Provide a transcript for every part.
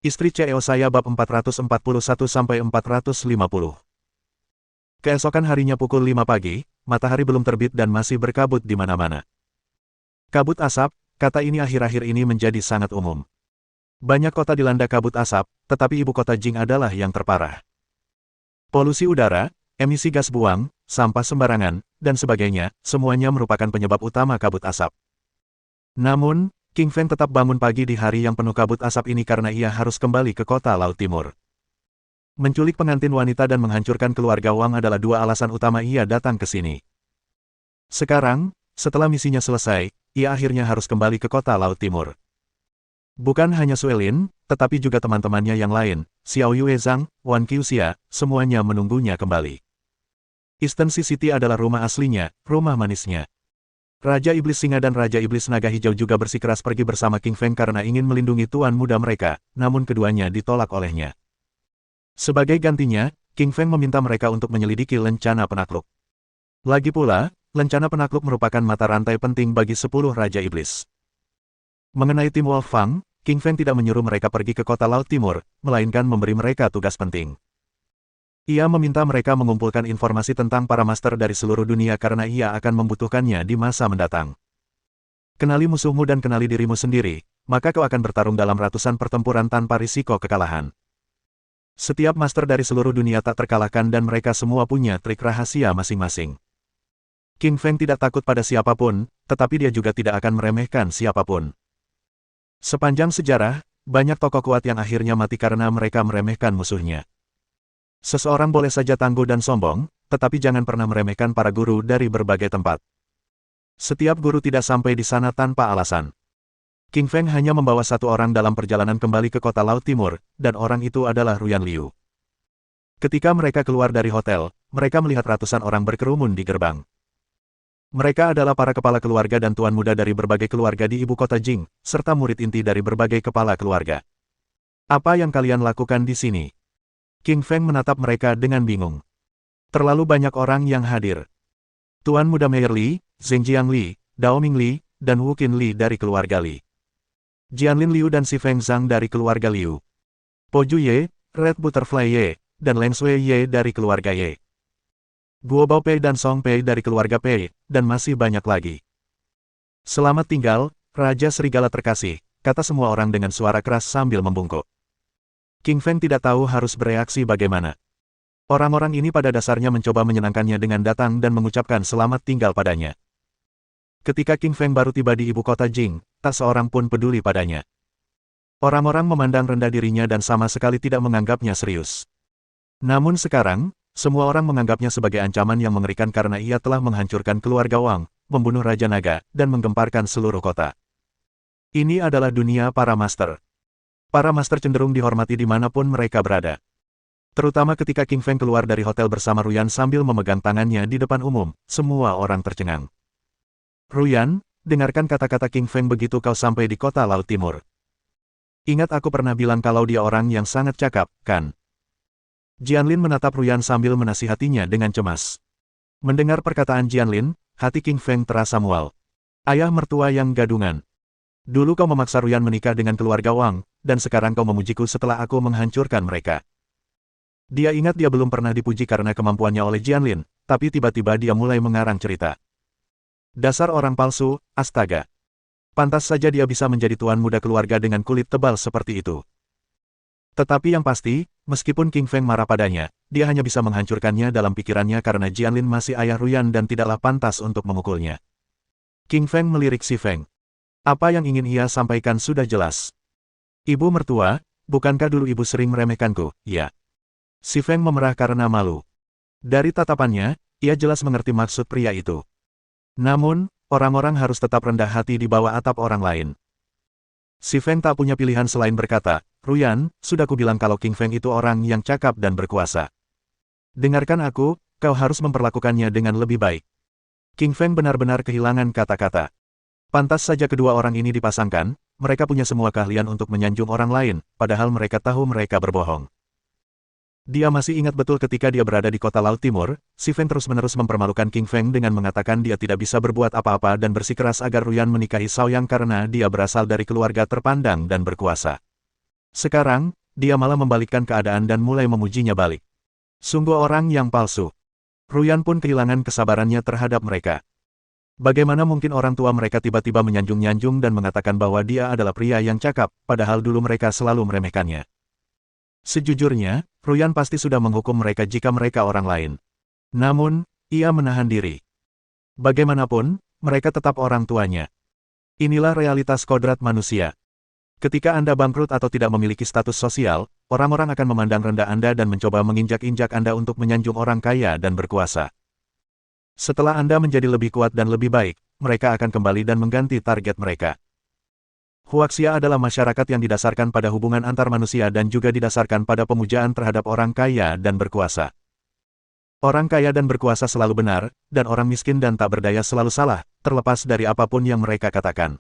Istri CEO saya bab 441-450. Keesokan harinya pukul 5 pagi, matahari belum terbit dan masih berkabut di mana-mana. Kabut asap, kata ini akhir-akhir ini menjadi sangat umum. Banyak kota dilanda kabut asap, tetapi ibu kota Jing adalah yang terparah. Polusi udara, emisi gas buang, sampah sembarangan, dan sebagainya, semuanya merupakan penyebab utama kabut asap. Namun, King Feng tetap bangun pagi di hari yang penuh kabut asap ini karena ia harus kembali ke kota Laut Timur. Menculik pengantin wanita dan menghancurkan keluarga Wang adalah dua alasan utama ia datang ke sini. Sekarang, setelah misinya selesai, ia akhirnya harus kembali ke kota Laut Timur. Bukan hanya Suelin, tetapi juga teman-temannya yang lain, Xiao Yue Zhang, Wan Qiuxia, semuanya menunggunya kembali. Eastern Sea City adalah rumah aslinya, rumah manisnya. Raja Iblis Singa dan Raja Iblis Naga Hijau juga bersikeras pergi bersama King Feng karena ingin melindungi tuan muda mereka, namun keduanya ditolak olehnya. Sebagai gantinya, King Feng meminta mereka untuk menyelidiki lencana penakluk. Lagi pula, lencana penakluk merupakan mata rantai penting bagi 10 Raja Iblis. Mengenai tim Wolf Fang, King Feng tidak menyuruh mereka pergi ke kota Laut Timur, melainkan memberi mereka tugas penting. Ia meminta mereka mengumpulkan informasi tentang para master dari seluruh dunia karena ia akan membutuhkannya di masa mendatang. Kenali musuhmu dan kenali dirimu sendiri, maka kau akan bertarung dalam ratusan pertempuran tanpa risiko kekalahan. Setiap master dari seluruh dunia tak terkalahkan dan mereka semua punya trik rahasia masing-masing. King Feng tidak takut pada siapapun, tetapi dia juga tidak akan meremehkan siapapun. Sepanjang sejarah, banyak tokoh kuat yang akhirnya mati karena mereka meremehkan musuhnya. Seseorang boleh saja tangguh dan sombong, tetapi jangan pernah meremehkan para guru dari berbagai tempat. Setiap guru tidak sampai di sana tanpa alasan. King Feng hanya membawa satu orang dalam perjalanan kembali ke kota Laut Timur, dan orang itu adalah Ruyan Liu. Ketika mereka keluar dari hotel, mereka melihat ratusan orang berkerumun di gerbang. Mereka adalah para kepala keluarga dan tuan muda dari berbagai keluarga di ibu kota Jing, serta murid inti dari berbagai kepala keluarga. Apa yang kalian lakukan di sini? King Feng menatap mereka dengan bingung. Terlalu banyak orang yang hadir. Tuan muda Meyer Li, Zhengjiang Li, Daoming Li, dan Wu Qin Li dari keluarga Li. Jianlin Liu dan Si Feng Zhang dari keluarga Liu. Po Ju Ye, Red Butterfly Ye, dan Leng Sui Ye dari keluarga Ye. Guo Bao Pei dan Song Pei dari keluarga Pei, dan masih banyak lagi. Selamat tinggal, Raja Serigala terkasih, kata semua orang dengan suara keras sambil membungkuk. King Feng tidak tahu harus bereaksi bagaimana. Orang-orang ini pada dasarnya mencoba menyenangkannya dengan datang dan mengucapkan selamat tinggal padanya. Ketika King Feng baru tiba di ibu kota Jing, tak seorang pun peduli padanya. Orang-orang memandang rendah dirinya dan sama sekali tidak menganggapnya serius. Namun sekarang, semua orang menganggapnya sebagai ancaman yang mengerikan karena ia telah menghancurkan keluarga Wang, membunuh Raja Naga, dan menggemparkan seluruh kota. Ini adalah dunia para master. Para master cenderung dihormati dimanapun mereka berada. Terutama ketika King Feng keluar dari hotel bersama Ruyan sambil memegang tangannya di depan umum, semua orang tercengang. Ruyan, dengarkan kata-kata King Feng begitu kau sampai di kota Laut Timur. Ingat aku pernah bilang kalau dia orang yang sangat cakap, kan? Jianlin menatap Ruyan sambil menasihatinya dengan cemas. Mendengar perkataan Jianlin, hati King Feng terasa mual. Ayah mertua yang gadungan. Dulu kau memaksa Ruyan menikah dengan keluarga Wang, dan sekarang kau memujiku setelah aku menghancurkan mereka. Dia ingat dia belum pernah dipuji karena kemampuannya oleh Jianlin, tapi tiba-tiba dia mulai mengarang cerita. Dasar orang palsu, astaga. Pantas saja dia bisa menjadi tuan muda keluarga dengan kulit tebal seperti itu. Tetapi yang pasti, meskipun King Feng marah padanya, dia hanya bisa menghancurkannya dalam pikirannya karena Jianlin masih ayah Ruyan dan tidaklah pantas untuk memukulnya. King Feng melirik Si Feng. Apa yang ingin ia sampaikan sudah jelas. Ibu mertua, bukankah dulu ibu sering meremehkanku, ya? Si Feng memerah karena malu. Dari tatapannya, ia jelas mengerti maksud pria itu. Namun, orang-orang harus tetap rendah hati di bawah atap orang lain. Si Feng tak punya pilihan selain berkata, Ruyan, sudah kubilang kalau King Feng itu orang yang cakap dan berkuasa. Dengarkan aku, kau harus memperlakukannya dengan lebih baik. King Feng benar-benar kehilangan kata-kata. Pantas saja kedua orang ini dipasangkan, mereka punya semua keahlian untuk menyanjung orang lain, padahal mereka tahu mereka berbohong. Dia masih ingat betul ketika dia berada di kota Laut Timur, Si Feng terus-menerus mempermalukan King Feng dengan mengatakan dia tidak bisa berbuat apa-apa dan bersikeras agar Ruyan menikahi Xiaoyang karena dia berasal dari keluarga terpandang dan berkuasa. Sekarang, dia malah membalikkan keadaan dan mulai memujinya balik. Sungguh orang yang palsu. Ruyan pun kehilangan kesabarannya terhadap mereka. Bagaimana mungkin orang tua mereka tiba-tiba menyanjung-nyanjung dan mengatakan bahwa dia adalah pria yang cakap, padahal dulu mereka selalu meremehkannya. Sejujurnya, Ruyan pasti sudah menghukum mereka jika mereka orang lain. Namun, ia menahan diri. Bagaimanapun, mereka tetap orang tuanya. Inilah realitas kodrat manusia. Ketika Anda bangkrut atau tidak memiliki status sosial, orang-orang akan memandang rendah Anda dan mencoba menginjak-injak Anda untuk menyanjung orang kaya dan berkuasa. Setelah Anda menjadi lebih kuat dan lebih baik, mereka akan kembali dan mengganti target mereka. Huaxia adalah masyarakat yang didasarkan pada hubungan antar manusia dan juga didasarkan pada pemujaan terhadap orang kaya dan berkuasa. Orang kaya dan berkuasa selalu benar, dan orang miskin dan tak berdaya selalu salah, terlepas dari apapun yang mereka katakan.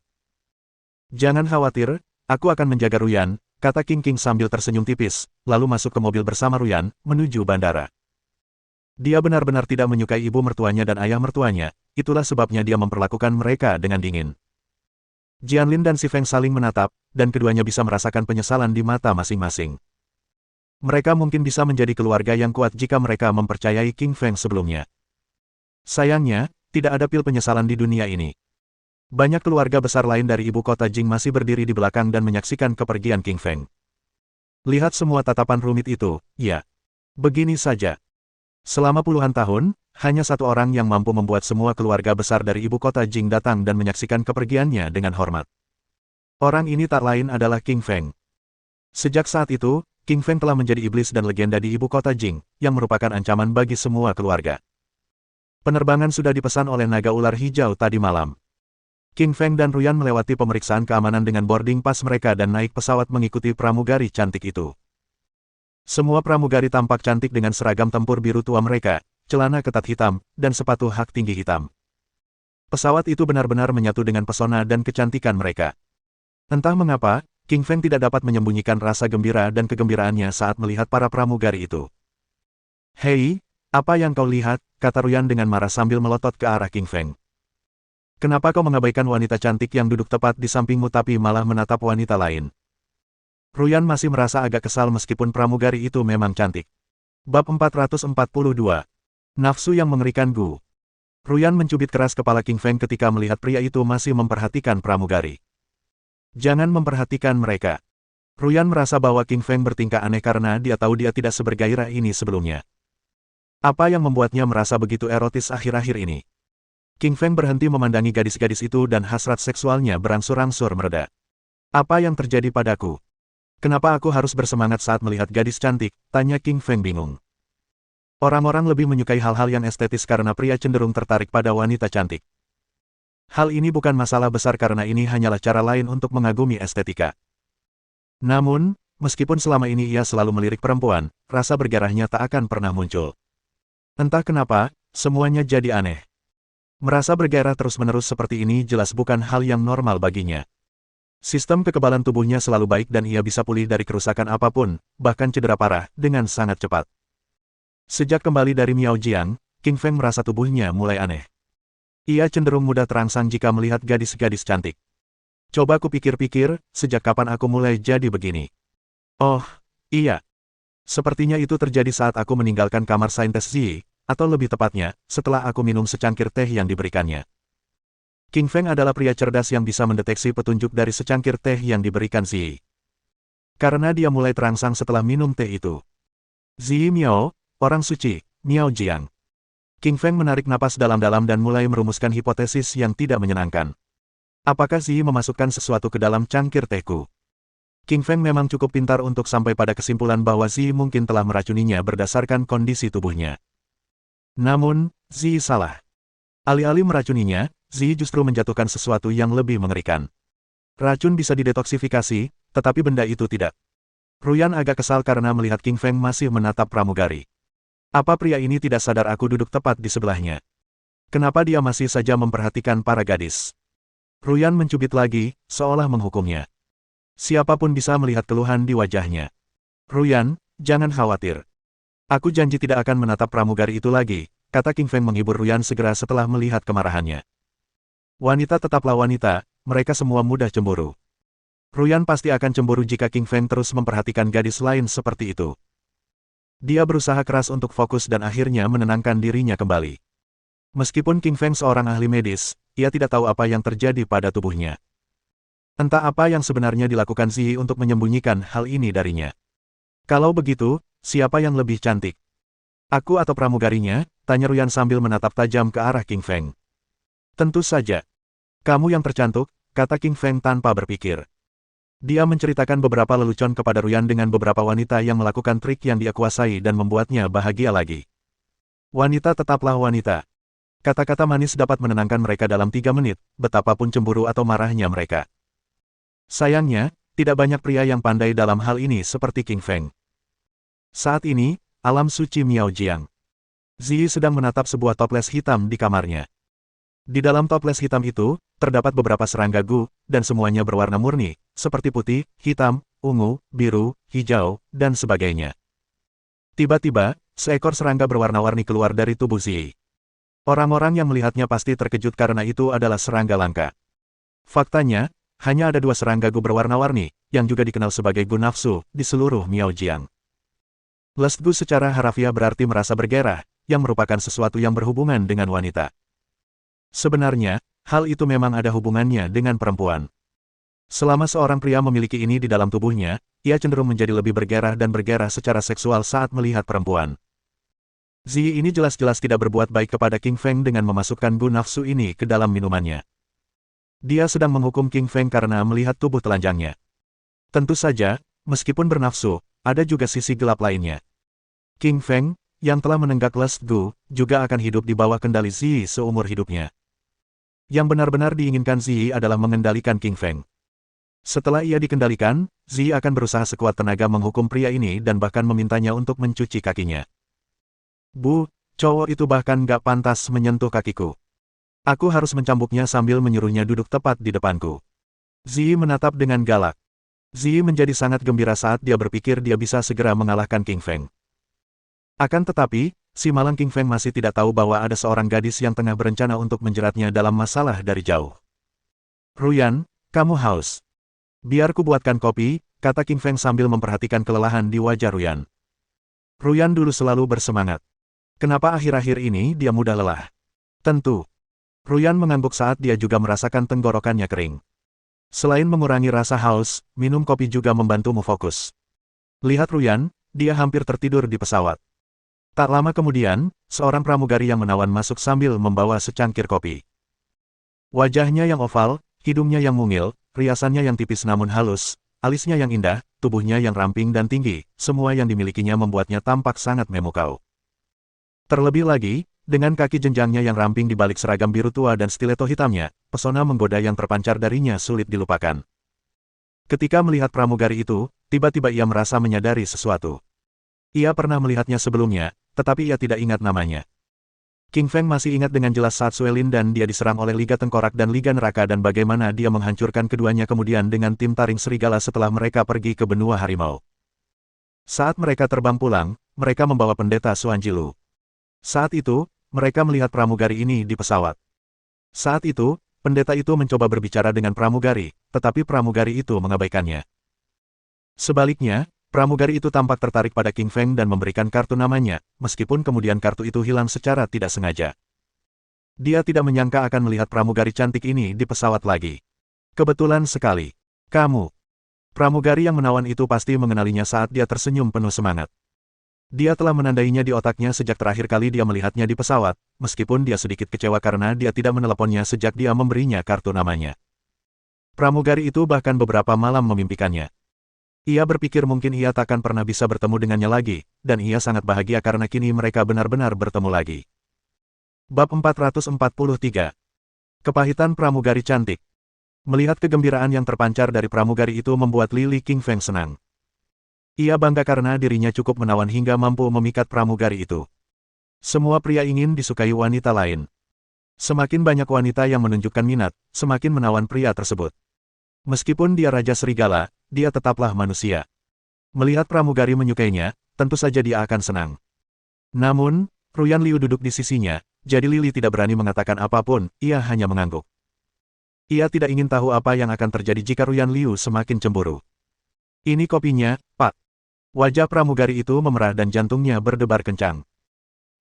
Jangan khawatir, aku akan menjaga Ruyan, kata King King sambil tersenyum tipis, lalu masuk ke mobil bersama Ruyan, menuju bandara. Dia benar-benar tidak menyukai ibu mertuanya dan ayah mertuanya, itulah sebabnya dia memperlakukan mereka dengan dingin. Jianlin dan Si Feng saling menatap, dan keduanya bisa merasakan penyesalan di mata masing-masing. Mereka mungkin bisa menjadi keluarga yang kuat jika mereka mempercayai King Feng sebelumnya. Sayangnya, tidak ada pil penyesalan di dunia ini. Banyak keluarga besar lain dari ibu kota Jing masih berdiri di belakang dan menyaksikan kepergian King Feng. Lihat semua tatapan rumit itu, ya. Begini saja. Selama puluhan tahun, hanya satu orang yang mampu membuat semua keluarga besar dari ibu kota Jing datang dan menyaksikan kepergiannya dengan hormat. Orang ini tak lain adalah King Feng. Sejak saat itu, King Feng telah menjadi iblis dan legenda di ibu kota Jing, yang merupakan ancaman bagi semua keluarga. Penerbangan sudah dipesan oleh naga ular hijau tadi malam. King Feng dan Ruyan melewati pemeriksaan keamanan dengan boarding pass mereka dan naik pesawat mengikuti pramugari cantik itu. Semua pramugari tampak cantik dengan seragam tempur biru tua mereka, celana ketat hitam, dan sepatu hak tinggi hitam. Pesawat itu benar-benar menyatu dengan pesona dan kecantikan mereka. Entah mengapa, King Feng tidak dapat menyembunyikan rasa gembira dan kegembiraannya saat melihat para pramugari itu. "Hei, apa yang kau lihat?" kata Ruyan dengan marah sambil melotot ke arah King Feng. "Kenapa kau mengabaikan wanita cantik yang duduk tepat di sampingmu tapi malah menatap wanita lain?" Ruyan masih merasa agak kesal meskipun pramugari itu memang cantik. Bab 442. Nafsu yang mengerikan Gu. Ruyan mencubit keras kepala King Feng ketika melihat pria itu masih memperhatikan pramugari. Jangan memperhatikan mereka. Ruyan merasa bahwa King Feng bertingkah aneh karena dia tahu dia tidak sebergairah ini sebelumnya. Apa yang membuatnya merasa begitu erotis akhir-akhir ini? King Feng berhenti memandangi gadis-gadis itu dan hasrat seksualnya berangsur-angsur mereda. Apa yang terjadi padaku? Kenapa aku harus bersemangat saat melihat gadis cantik? Tanya King Feng bingung. Orang-orang lebih menyukai hal-hal yang estetis karena pria cenderung tertarik pada wanita cantik. Hal ini bukan masalah besar karena ini hanyalah cara lain untuk mengagumi estetika. Namun, meskipun selama ini ia selalu melirik perempuan, rasa bergairahnya tak akan pernah muncul. Entah kenapa, semuanya jadi aneh. Merasa bergairah terus-menerus seperti ini jelas bukan hal yang normal baginya. Sistem kekebalan tubuhnya selalu baik dan ia bisa pulih dari kerusakan apapun, bahkan cedera parah, dengan sangat cepat. Sejak kembali dari Miaojiang, King Feng merasa tubuhnya mulai aneh. Ia cenderung mudah terangsang jika melihat gadis-gadis cantik. Coba kupikir-pikir, sejak kapan aku mulai jadi begini? Oh, iya. Sepertinya itu terjadi saat aku meninggalkan kamar saintes Zi, atau lebih tepatnya, setelah aku minum secangkir teh yang diberikannya. King Feng adalah pria cerdas yang bisa mendeteksi petunjuk dari secangkir teh yang diberikan Zi. Karena dia mulai terangsang setelah minum teh itu. Zi Miao, orang suci, Miao Jiang. King Feng menarik napas dalam-dalam dan mulai merumuskan hipotesis yang tidak menyenangkan. Apakah Zi memasukkan sesuatu ke dalam cangkir tehku? King Feng memang cukup pintar untuk sampai pada kesimpulan bahwa Zi mungkin telah meracuninya berdasarkan kondisi tubuhnya. Namun, Zi salah. Alih-alih meracuninya, Zi justru menjatuhkan sesuatu yang lebih mengerikan. Racun bisa didetoksifikasi, tetapi benda itu tidak. Ruyan agak kesal karena melihat King Feng masih menatap pramugari. Apa pria ini tidak sadar aku duduk tepat di sebelahnya? Kenapa dia masih saja memperhatikan para gadis? Ruyan mencubit lagi, seolah menghukumnya. Siapapun bisa melihat keluhan di wajahnya. Ruyan, jangan khawatir. Aku janji tidak akan menatap pramugari itu lagi, kata King Feng menghibur Ruyan segera setelah melihat kemarahannya. Wanita tetaplah wanita, mereka semua mudah cemburu. Ruyan pasti akan cemburu jika King Feng terus memperhatikan gadis lain seperti itu. Dia berusaha keras untuk fokus dan akhirnya menenangkan dirinya kembali. Meskipun King Feng seorang ahli medis, ia tidak tahu apa yang terjadi pada tubuhnya. Entah apa yang sebenarnya dilakukan Ziyi untuk menyembunyikan hal ini darinya. Kalau begitu, siapa yang lebih cantik? Aku atau pramugarinya? Tanya Ruyan sambil menatap tajam ke arah King Feng. Tentu saja. Kamu yang tercantik, kata King Feng tanpa berpikir. Dia menceritakan beberapa lelucon kepada Ruyan dengan beberapa wanita yang melakukan trik yang dia kuasai dan membuatnya bahagia lagi. Wanita tetaplah wanita. Kata-kata manis dapat menenangkan mereka dalam 3 menit, betapapun cemburu atau marahnya mereka. Sayangnya, tidak banyak pria yang pandai dalam hal ini seperti King Feng. Saat ini, alam suci Miaojiang. Ziyi sedang menatap sebuah toples hitam di kamarnya. Di dalam toples hitam itu, terdapat beberapa serangga gu, dan semuanya berwarna murni, seperti putih, hitam, ungu, biru, hijau, dan sebagainya. Tiba-tiba, seekor serangga berwarna-warni keluar dari tubuh Ziyi. Orang-orang yang melihatnya pasti terkejut karena itu adalah serangga langka. Faktanya, hanya ada 2 serangga gu berwarna-warni, yang juga dikenal sebagai gu nafsu, di seluruh Miaojiang. Lust gu secara harafiah berarti merasa bergairah, yang merupakan sesuatu yang berhubungan dengan wanita. Sebenarnya, hal itu memang ada hubungannya dengan perempuan. Selama seorang pria memiliki ini di dalam tubuhnya, ia cenderung menjadi lebih bergairah dan bergairah secara seksual saat melihat perempuan. Ziyi ini jelas-jelas tidak berbuat baik kepada King Feng dengan memasukkan gu nafsu ini ke dalam minumannya. Dia sedang menghukum King Feng karena melihat tubuh telanjangnya. Tentu saja, meskipun bernafsu, ada juga sisi gelap lainnya. King Feng, yang telah menenggak lust gu, juga akan hidup di bawah kendali Ziyi seumur hidupnya. Yang benar-benar diinginkan Ziyi adalah mengendalikan King Feng. Setelah ia dikendalikan, Ziyi akan berusaha sekuat tenaga menghukum pria ini dan bahkan memintanya untuk mencuci kakinya. Bu, cowok itu bahkan gak pantas menyentuh kakiku. Aku harus mencambuknya sambil menyuruhnya duduk tepat di depanku. Ziyi menatap dengan galak. Ziyi menjadi sangat gembira saat dia berpikir dia bisa segera mengalahkan King Feng. Akan tetapi, si malang King Feng masih tidak tahu bahwa ada seorang gadis yang tengah berencana untuk menjeratnya dalam masalah dari jauh. Ruyan, kamu haus. Biar ku buatkan kopi, kata King Feng sambil memperhatikan kelelahan di wajah Ruyan. Ruyan dulu selalu bersemangat. Kenapa akhir-akhir ini dia mudah lelah? Tentu. Ruyan mengangguk saat dia juga merasakan tenggorokannya kering. Selain mengurangi rasa haus, minum kopi juga membantumu fokus. Lihat Ruyan, dia hampir tertidur di pesawat. Tak lama kemudian, seorang pramugari yang menawan masuk sambil membawa secangkir kopi. Wajahnya yang oval, hidungnya yang mungil, riasannya yang tipis namun halus, alisnya yang indah, tubuhnya yang ramping dan tinggi, semua yang dimilikinya membuatnya tampak sangat memukau. Terlebih lagi, dengan kaki jenjangnya yang ramping di balik seragam biru tua dan stiletto hitamnya, pesona menggoda yang terpancar darinya sulit dilupakan. Ketika melihat pramugari itu, tiba-tiba ia merasa menyadari sesuatu. Ia pernah melihatnya sebelumnya, tetapi ia tidak ingat namanya. King Feng masih ingat dengan jelas saat Suelin dan dia diserang oleh Liga Tengkorak dan Liga Neraka dan bagaimana dia menghancurkan keduanya kemudian dengan tim taring serigala setelah mereka pergi ke benua harimau. Saat mereka terbang pulang, mereka membawa pendeta Suanjilu. Saat itu, mereka melihat pramugari ini di pesawat. Saat itu, pendeta itu mencoba berbicara dengan pramugari, tetapi pramugari itu mengabaikannya. Sebaliknya, pramugari itu tampak tertarik pada King Feng dan memberikan kartu namanya, meskipun kemudian kartu itu hilang secara tidak sengaja. Dia tidak menyangka akan melihat pramugari cantik ini di pesawat lagi. Kebetulan sekali. Kamu. Pramugari yang menawan itu pasti mengenalinya saat dia tersenyum penuh semangat. Dia telah menandainya di otaknya sejak terakhir kali dia melihatnya di pesawat, meskipun dia sedikit kecewa karena dia tidak meneleponnya sejak dia memberinya kartu namanya. Pramugari itu bahkan beberapa malam memimpikannya. Ia berpikir mungkin ia takkan pernah bisa bertemu dengannya lagi, dan ia sangat bahagia karena kini mereka benar-benar bertemu lagi. Bab 443. Kepahitan pramugari cantik. Melihat kegembiraan yang terpancar dari pramugari itu membuat Lily King Feng senang. Ia bangga karena dirinya cukup menawan hingga mampu memikat pramugari itu. Semua pria ingin disukai wanita lain. Semakin banyak wanita yang menunjukkan minat, semakin menawan pria tersebut. Meskipun dia Raja Serigala, dia tetaplah manusia. Melihat pramugari menyukainya, tentu saja dia akan senang. Namun, Ruyan Liu duduk di sisinya, jadi Lily tidak berani mengatakan apapun, ia hanya mengangguk. Ia tidak ingin tahu apa yang akan terjadi jika Ruyan Liu semakin cemburu. Ini kopinya, Pak. Wajah pramugari itu memerah dan jantungnya berdebar kencang.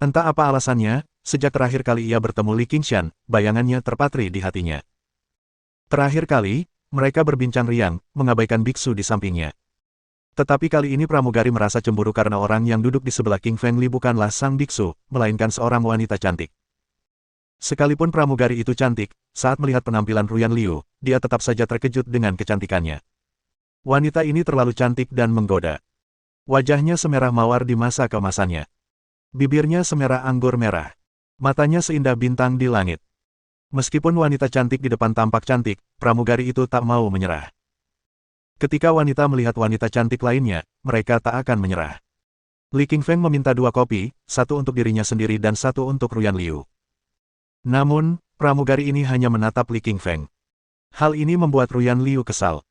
Entah apa alasannya, sejak terakhir kali ia bertemu Li Qingshan, bayangannya terpatri di hatinya. Terakhir kali, mereka berbincang riang, mengabaikan biksu di sampingnya. Tetapi kali ini pramugari merasa cemburu karena orang yang duduk di sebelah King Feng Li bukanlah sang biksu, melainkan seorang wanita cantik. Sekalipun pramugari itu cantik, saat melihat penampilan Ruyan Liu, dia tetap saja terkejut dengan kecantikannya. Wanita ini terlalu cantik dan menggoda. Wajahnya semerah mawar di masa keemasannya. Bibirnya semerah anggur merah. Matanya seindah bintang di langit. Meskipun wanita cantik di depan tampak cantik, pramugari itu tak mau menyerah. Ketika wanita melihat wanita cantik lainnya, mereka tak akan menyerah. Li Qingfeng meminta 2 kopi, satu untuk dirinya sendiri dan satu untuk Ruyan Liu. Namun, pramugari ini hanya menatap Li Qingfeng. Hal ini membuat Ruyan Liu kesal.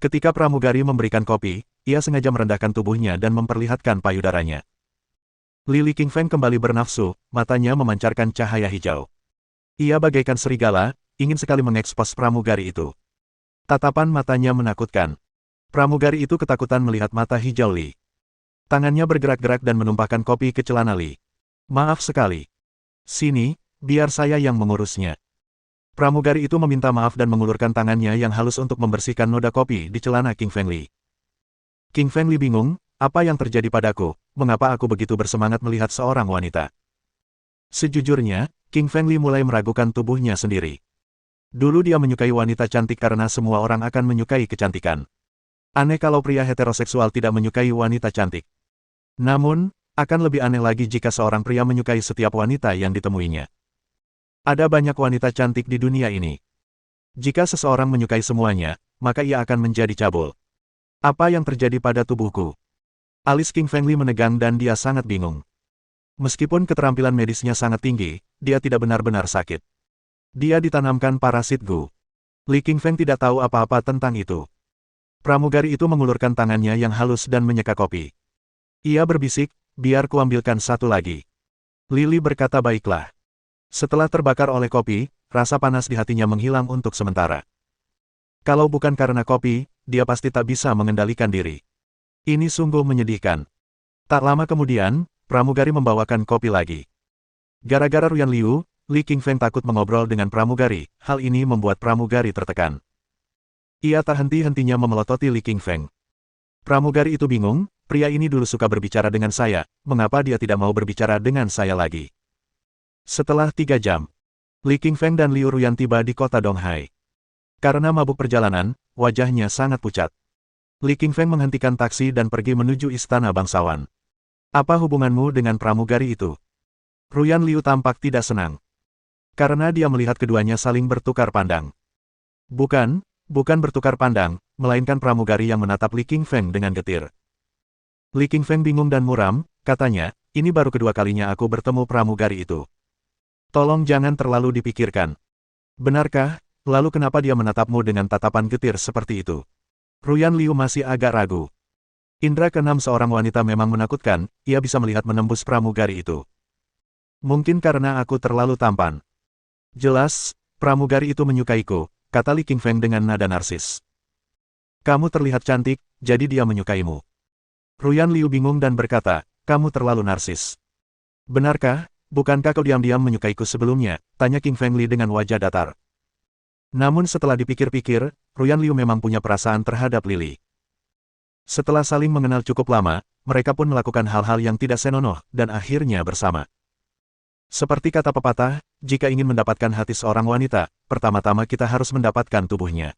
Ketika pramugari memberikan kopi, ia sengaja merendahkan tubuhnya dan memperlihatkan payudaranya. Li Qingfeng kembali bernafsu, matanya memancarkan cahaya hijau. Ia bagaikan serigala, ingin sekali mengekspos pramugari itu. Tatapan matanya menakutkan. Pramugari itu ketakutan melihat mata hijau Li. Tangannya bergerak-gerak dan menumpahkan kopi ke celana Li. Maaf sekali. Sini, biar saya yang mengurusnya. Pramugari itu meminta maaf dan mengulurkan tangannya yang halus untuk membersihkan noda kopi di celana King Feng Li. King Feng Li bingung, apa yang terjadi padaku, mengapa aku begitu bersemangat melihat seorang wanita. Sejujurnya, King Feng Li mulai meragukan tubuhnya sendiri. Dulu dia menyukai wanita cantik karena semua orang akan menyukai kecantikan. Aneh kalau pria heteroseksual tidak menyukai wanita cantik. Namun, akan lebih aneh lagi jika seorang pria menyukai setiap wanita yang ditemuinya. Ada banyak wanita cantik di dunia ini. Jika seseorang menyukai semuanya, maka ia akan menjadi cabul. Apa yang terjadi pada tubuhku? Alis King Feng Li menegang dan dia sangat bingung. Meskipun keterampilan medisnya sangat tinggi, dia tidak benar-benar sakit. Dia ditanamkan parasit Gu. Li King Feng tidak tahu apa-apa tentang itu. Pramugari itu mengulurkan tangannya yang halus dan menyeka kopi. Ia berbisik, biar kuambilkan satu lagi. Lili berkata baiklah. Setelah terbakar oleh kopi, rasa panas di hatinya menghilang untuk sementara. Kalau bukan karena kopi, dia pasti tak bisa mengendalikan diri. Ini sungguh menyedihkan. Tak lama kemudian, pramugari membawakan kopi lagi. Gara-gara Ruyan Liu, Li Qingfeng takut mengobrol dengan pramugari, hal ini membuat pramugari tertekan. Ia tak henti-hentinya memelototi Li Qingfeng. Pramugari itu bingung, pria ini dulu suka berbicara dengan saya, mengapa dia tidak mau berbicara dengan saya lagi? Setelah 3 jam, Li Qingfeng dan Liu Ruyan tiba di kota Donghai. Karena mabuk perjalanan, wajahnya sangat pucat. Li Qingfeng menghentikan taksi dan pergi menuju istana bangsawan. Apa hubunganmu dengan pramugari itu? Ruyan Liu tampak tidak senang. Karena dia melihat keduanya saling bertukar pandang. Bukan bertukar pandang, melainkan pramugari yang menatap Li Qingfeng dengan getir. Li Qingfeng bingung dan muram, katanya, ini baru kedua kalinya aku bertemu pramugari itu. Tolong jangan terlalu dipikirkan. Benarkah, lalu kenapa dia menatapmu dengan tatapan getir seperti itu? Ruyan Liu masih agak ragu. Indra keenam seorang wanita memang menakutkan, ia bisa melihat menembus pramugari itu. Mungkin karena aku terlalu tampan. Jelas, pramugari itu menyukaiku, kata Li Qingfeng dengan nada narsis. Kamu terlihat cantik, jadi dia menyukaimu. Ruyan Liu bingung dan berkata, kamu terlalu narsis. Benarkah? Bukankah kau diam-diam menyukaiku sebelumnya? Tanya King Feng Li dengan wajah datar. Namun setelah dipikir-pikir, Ruyan Liu memang punya perasaan terhadap Lili. Setelah saling mengenal cukup lama, mereka pun melakukan hal-hal yang tidak senonoh, dan akhirnya bersama. Seperti kata pepatah, jika ingin mendapatkan hati seorang wanita, pertama-tama kita harus mendapatkan tubuhnya.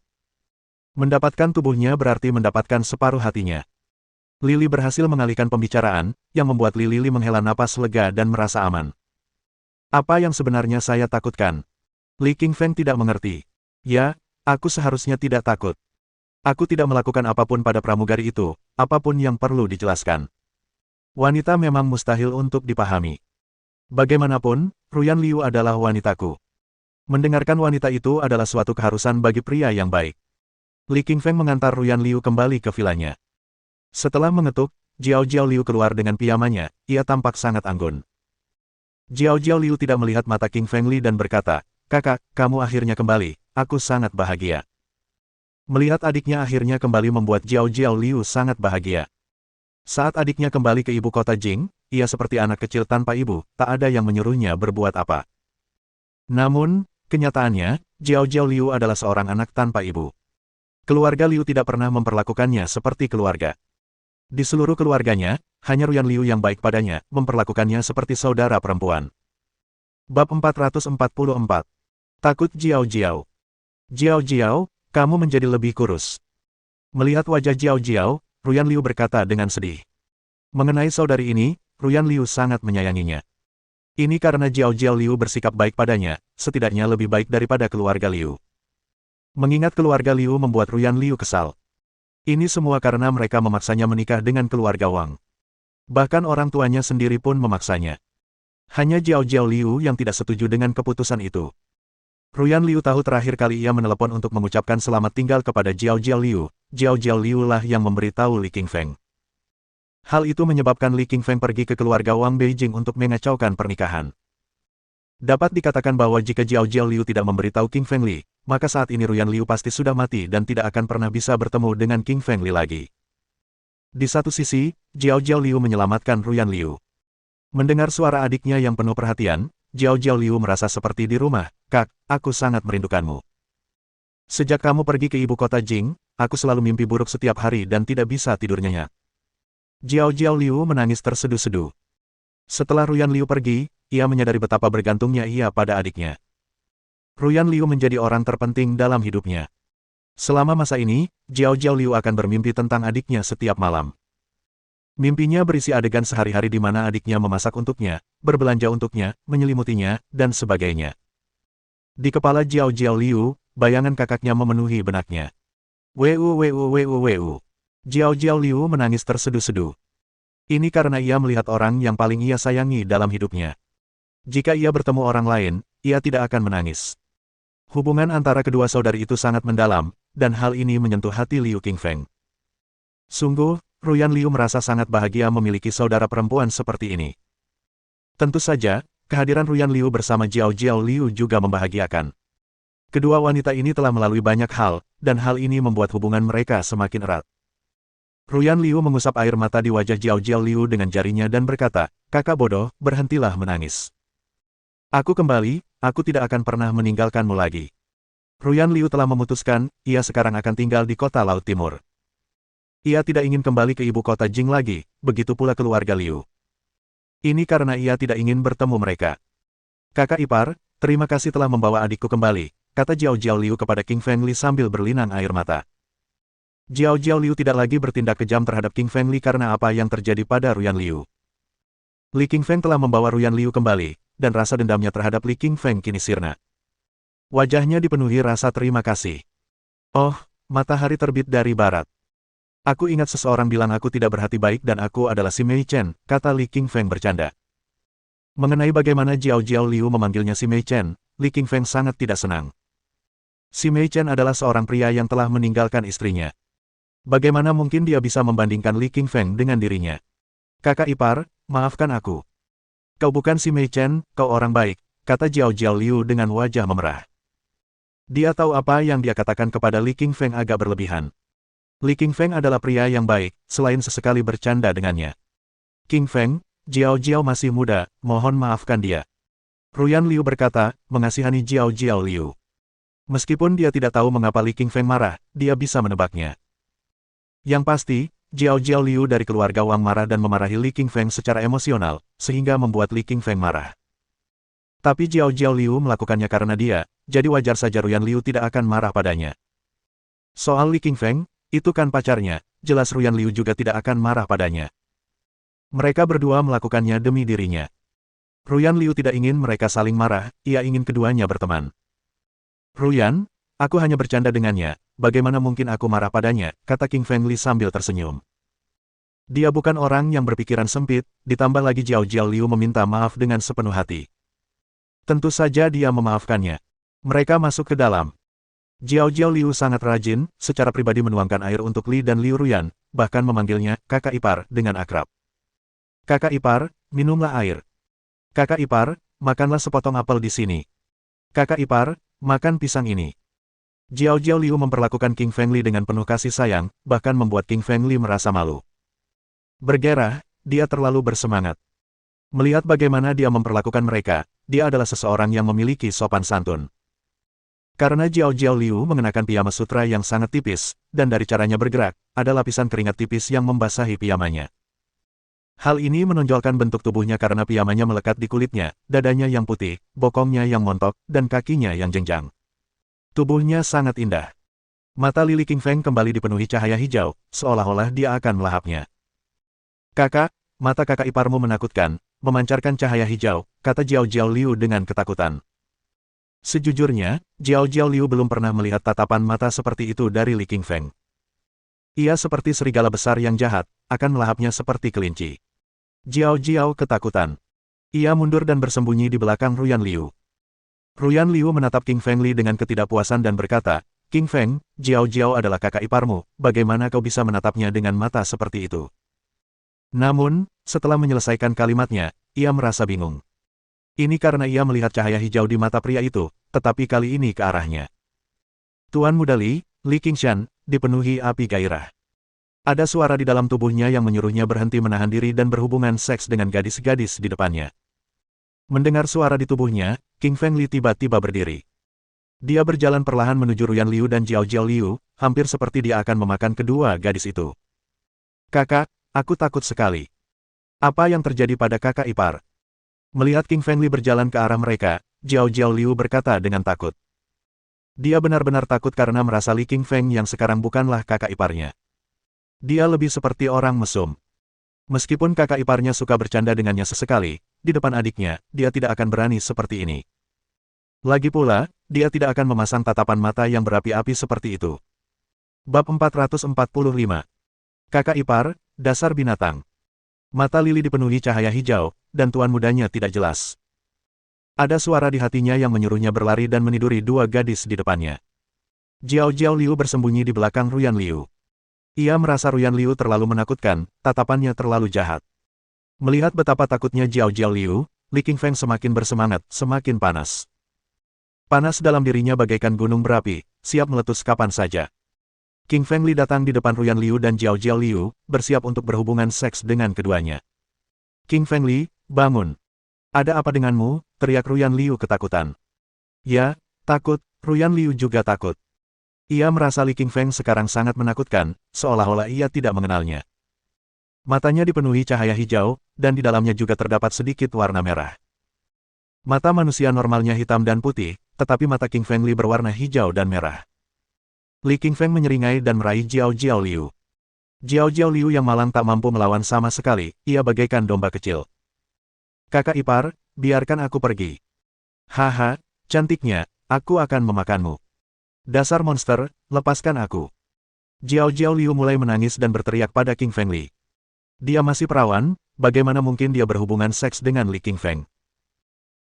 Mendapatkan tubuhnya berarti mendapatkan separuh hatinya. Lili berhasil mengalihkan pembicaraan, yang membuat Lili menghela napas lega dan merasa aman. Apa yang sebenarnya saya takutkan? Li Qingfeng tidak mengerti. Ya, aku seharusnya tidak takut. Aku tidak melakukan apapun pada pramugari itu, apapun yang perlu dijelaskan. Wanita memang mustahil untuk dipahami. Bagaimanapun, Ruyan Liu adalah wanitaku. Mendengarkan wanita itu adalah suatu keharusan bagi pria yang baik. Li Qingfeng mengantar Ruyan Liu kembali ke vilanya. Setelah mengetuk, Jiao Liu keluar dengan pijamannya, ia tampak sangat anggun. Jiao Liu tidak melihat mata King Feng Li dan berkata, kakak, kamu akhirnya kembali, aku sangat bahagia. Melihat adiknya akhirnya kembali membuat Jiao Jiao Liu sangat bahagia. Saat adiknya kembali ke ibu kota Jing, ia seperti anak kecil tanpa ibu, tak ada yang menyuruhnya berbuat apa. Namun, kenyataannya, Jiao Jiao Liu adalah seorang anak tanpa ibu. Keluarga Liu tidak pernah memperlakukannya seperti keluarga. Di seluruh keluarganya, hanya Ruyan Liu yang baik padanya, memperlakukannya seperti saudara perempuan. Bab 444. Takut Jiao Jiao. Jiao Jiao, kamu menjadi lebih kurus. Melihat wajah Jiao Jiao, Ruyan Liu berkata dengan sedih. Mengenai saudari ini, Ruyan Liu sangat menyayanginya. Ini karena Jiao Jiao Liu bersikap baik padanya, setidaknya lebih baik daripada keluarga Liu. Mengingat keluarga Liu membuat Ruyan Liu kesal. Ini semua karena mereka memaksanya menikah dengan keluarga Wang. Bahkan orang tuanya sendiri pun memaksanya. Hanya Jiao Jiao Liu yang tidak setuju dengan keputusan itu. Ruyan Liu tahu terakhir kali ia menelepon untuk mengucapkan selamat tinggal kepada Jiao Jiao Liu. Jiao Jiao Liu lah yang memberitahu Li Qingfeng. Hal itu menyebabkan Li Qingfeng pergi ke keluarga Wang Beijing untuk mengacaukan pernikahan. Dapat dikatakan bahwa jika Jiao Jiao Liu tidak memberitahu Qingfeng Li, maka saat ini Ruyan Liu pasti sudah mati dan tidak akan pernah bisa bertemu dengan Qingfeng Li lagi. Di satu sisi, Jiao Jiao Liu menyelamatkan Ruyan Liu. Mendengar suara adiknya yang penuh perhatian, Jiao Jiao Liu merasa seperti di rumah. Kak, aku sangat merindukanmu. Sejak kamu pergi ke ibu kota Jing, aku selalu mimpi buruk setiap hari dan tidak bisa tidur nyenyak. Jiao Jiao Liu menangis terseduh-seduh. Setelah Ruyan Liu pergi, ia menyadari betapa bergantungnya ia pada adiknya. Ruyan Liu menjadi orang terpenting dalam hidupnya. Selama masa ini, Jiao Jiao Liu akan bermimpi tentang adiknya setiap malam. Mimpinya berisi adegan sehari-hari di mana adiknya memasak untuknya, berbelanja untuknya, menyelimutinya, dan sebagainya. Di kepala Jiao Jiao Liu, bayangan kakaknya memenuhi benaknya. Weu. Jiao Jiao Liu menangis terseduh-seduh. Ini karena ia melihat orang yang paling ia sayangi dalam hidupnya. Jika ia bertemu orang lain, ia tidak akan menangis. Hubungan antara kedua saudari itu sangat mendalam, dan hal ini menyentuh hati Liu Qingfeng. Sungguh, Ruyan Liu merasa sangat bahagia memiliki saudara perempuan seperti ini. Tentu saja, kehadiran Ruyan Liu bersama Jiao Jiao Liu juga membahagiakan. Kedua wanita ini telah melalui banyak hal, dan hal ini membuat hubungan mereka semakin erat. Ruyan Liu mengusap air mata di wajah Jiao Jiao Liu dengan jarinya dan berkata, kakak bodoh, berhentilah menangis. Aku kembali, aku tidak akan pernah meninggalkanmu lagi. Ruyan Liu telah memutuskan, ia sekarang akan tinggal di kota Laut Timur. Ia tidak ingin kembali ke ibu kota Jing lagi, begitu pula keluarga Liu. Ini karena ia tidak ingin bertemu mereka. Kakak ipar, terima kasih telah membawa adikku kembali, kata Jiao Jiao Liu kepada Qingfeng Li sambil berlinang air mata. Jiao Jiao Liu tidak lagi bertindak kejam terhadap Qingfeng Li karena apa yang terjadi pada Ruyan Liu. Li Qingfeng telah membawa Ruyan Liu kembali, dan rasa dendamnya terhadap Li Qingfeng kini sirna. Wajahnya dipenuhi rasa terima kasih. Oh, matahari terbit dari barat. Aku ingat seseorang bilang aku tidak berhati baik dan aku adalah si Mei Chen, kata Li Qingfeng bercanda. Mengenai bagaimana Jiao Jiao Liu memanggilnya si Mei Chen, Li Qingfeng sangat tidak senang. Si Mei Chen adalah seorang pria yang telah meninggalkan istrinya. Bagaimana mungkin dia bisa membandingkan Li Qingfeng dengan dirinya? Kakak ipar, maafkan aku. Kau bukan si Mei Chen, kau orang baik, kata Jiao Jiao Liu dengan wajah memerah. Dia tahu apa yang dia katakan kepada Li Qingfeng agak berlebihan. Li Qingfeng adalah pria yang baik, selain sesekali bercanda dengannya. Qingfeng, Jiao Jiao masih muda, mohon maafkan dia. Ruyan Liu berkata, mengasihani Jiao Jiao Liu. Meskipun dia tidak tahu mengapa Li Qingfeng marah, dia bisa menebaknya. Yang pasti, Jiao Jiao Liu dari keluarga Wang marah dan memarahi Li Qingfeng secara emosional, sehingga membuat Li Qingfeng marah. Tapi Jiao Jiao Liu melakukannya karena dia, jadi wajar saja Ruyan Liu tidak akan marah padanya. Soal Li Qingfeng, itu kan pacarnya, jelas Ruyan Liu juga tidak akan marah padanya. Mereka berdua melakukannya demi dirinya. Ruyan Liu tidak ingin mereka saling marah, ia ingin keduanya berteman. Ruyan, aku hanya bercanda dengannya, bagaimana mungkin aku marah padanya, kata Qingfeng Li sambil tersenyum. Dia bukan orang yang berpikiran sempit, ditambah lagi Jiao Jiao Liu meminta maaf dengan sepenuh hati. Tentu saja dia memaafkannya. Mereka masuk ke dalam. Jiao Jiao Liu sangat rajin, secara pribadi menuangkan air untuk Li dan Liu Ruyan, bahkan memanggilnya kakak ipar dengan akrab. Kakak ipar, minumlah air. Kakak ipar, makanlah sepotong apel di sini. Kakak ipar, makan pisang ini. Jiao Jiao Liu memperlakukan King Feng Li dengan penuh kasih sayang, bahkan membuat King Feng Li merasa malu. Bergerah, dia terlalu bersemangat. Melihat bagaimana dia memperlakukan mereka, dia adalah seseorang yang memiliki sopan santun. Karena Jiao Jiao Liu mengenakan piyama sutra yang sangat tipis, dan dari caranya bergerak, ada lapisan keringat tipis yang membasahi piyamanya. Hal ini menonjolkan bentuk tubuhnya karena piyamanya melekat di kulitnya, dadanya yang putih, bokongnya yang montok, dan kakinya yang jenjang. Tubuhnya sangat indah. Mata Lili King Feng kembali dipenuhi cahaya hijau, seolah-olah dia akan melahapnya. Kakak, mata kakak iparmu menakutkan, memancarkan cahaya hijau, kata Jiao Jiao Liu dengan ketakutan. Sejujurnya, Jiao Jiao Liu belum pernah melihat tatapan mata seperti itu dari Li King Feng. Ia seperti serigala besar yang jahat, akan melahapnya seperti kelinci. Jiao Jiao ketakutan. Ia mundur dan bersembunyi di belakang Ruyan Liu. Ruyan Liu menatap King Feng Li dengan ketidakpuasan dan berkata, King Feng, Jiao Jiao adalah kakak iparmu, bagaimana kau bisa menatapnya dengan mata seperti itu? Namun, setelah menyelesaikan kalimatnya, ia merasa bingung. Ini karena ia melihat cahaya hijau di mata pria itu, tetapi kali ini ke arahnya. Tuan Muda Li, Li Qingshan, dipenuhi api gairah. Ada suara di dalam tubuhnya yang menyuruhnya berhenti menahan diri dan berhubungan seks dengan gadis-gadis di depannya. Mendengar suara di tubuhnya, King Feng Li tiba-tiba berdiri. Dia berjalan perlahan menuju Ruyan Liu dan Jiao Jiao Liu, hampir seperti dia akan memakan kedua gadis itu. Kakak, aku takut sekali. Apa yang terjadi pada kakak ipar? Melihat King Feng Li berjalan ke arah mereka, Jiao Jiao Liu berkata dengan takut. Dia benar-benar takut karena merasa Li King Feng yang sekarang bukanlah kakak iparnya. Dia lebih seperti orang mesum. Meskipun kakak iparnya suka bercanda dengannya sesekali, di depan adiknya, dia tidak akan berani seperti ini. Lagi pula, dia tidak akan memasang tatapan mata yang berapi-api seperti itu. Bab 445. Kakak ipar, dasar binatang. Mata Lili dipenuhi cahaya hijau, dan tuan mudanya tidak jelas. Ada suara di hatinya yang menyuruhnya berlari dan meniduri dua gadis di depannya. Jiao Jiao Liu bersembunyi di belakang Ruyan Liu. Ia merasa Ruyan Liu terlalu menakutkan, tatapannya terlalu jahat. Melihat betapa takutnya Jiao Jiao Liu, Li King Feng semakin bersemangat, semakin panas. Panas dalam dirinya bagaikan gunung berapi, siap meletus kapan saja. King Feng Li datang di depan Ruyan Liu dan Jiao Jiao Liu, bersiap untuk berhubungan seks dengan keduanya. King Feng Li, bangun. Ada apa denganmu? Teriak Ruyan Liu ketakutan. Ya, takut, Ruyan Liu juga takut. Ia merasa Li King Feng sekarang sangat menakutkan, seolah-olah ia tidak mengenalnya. Matanya dipenuhi cahaya hijau, dan di dalamnya juga terdapat sedikit warna merah. Mata manusia normalnya hitam dan putih, tetapi mata King Feng Li berwarna hijau dan merah. Li King Feng menyeringai dan meraih Jiao Jiao Liu. Jiao Jiao Liu yang malang tak mampu melawan sama sekali, ia bagaikan domba kecil. Kakak ipar, biarkan aku pergi. Haha, cantiknya, aku akan memakanmu. Dasar monster, lepaskan aku. Jiao Jiao Liu mulai menangis dan berteriak pada King Feng Li. Dia masih perawan, bagaimana mungkin dia berhubungan seks dengan Li King Feng?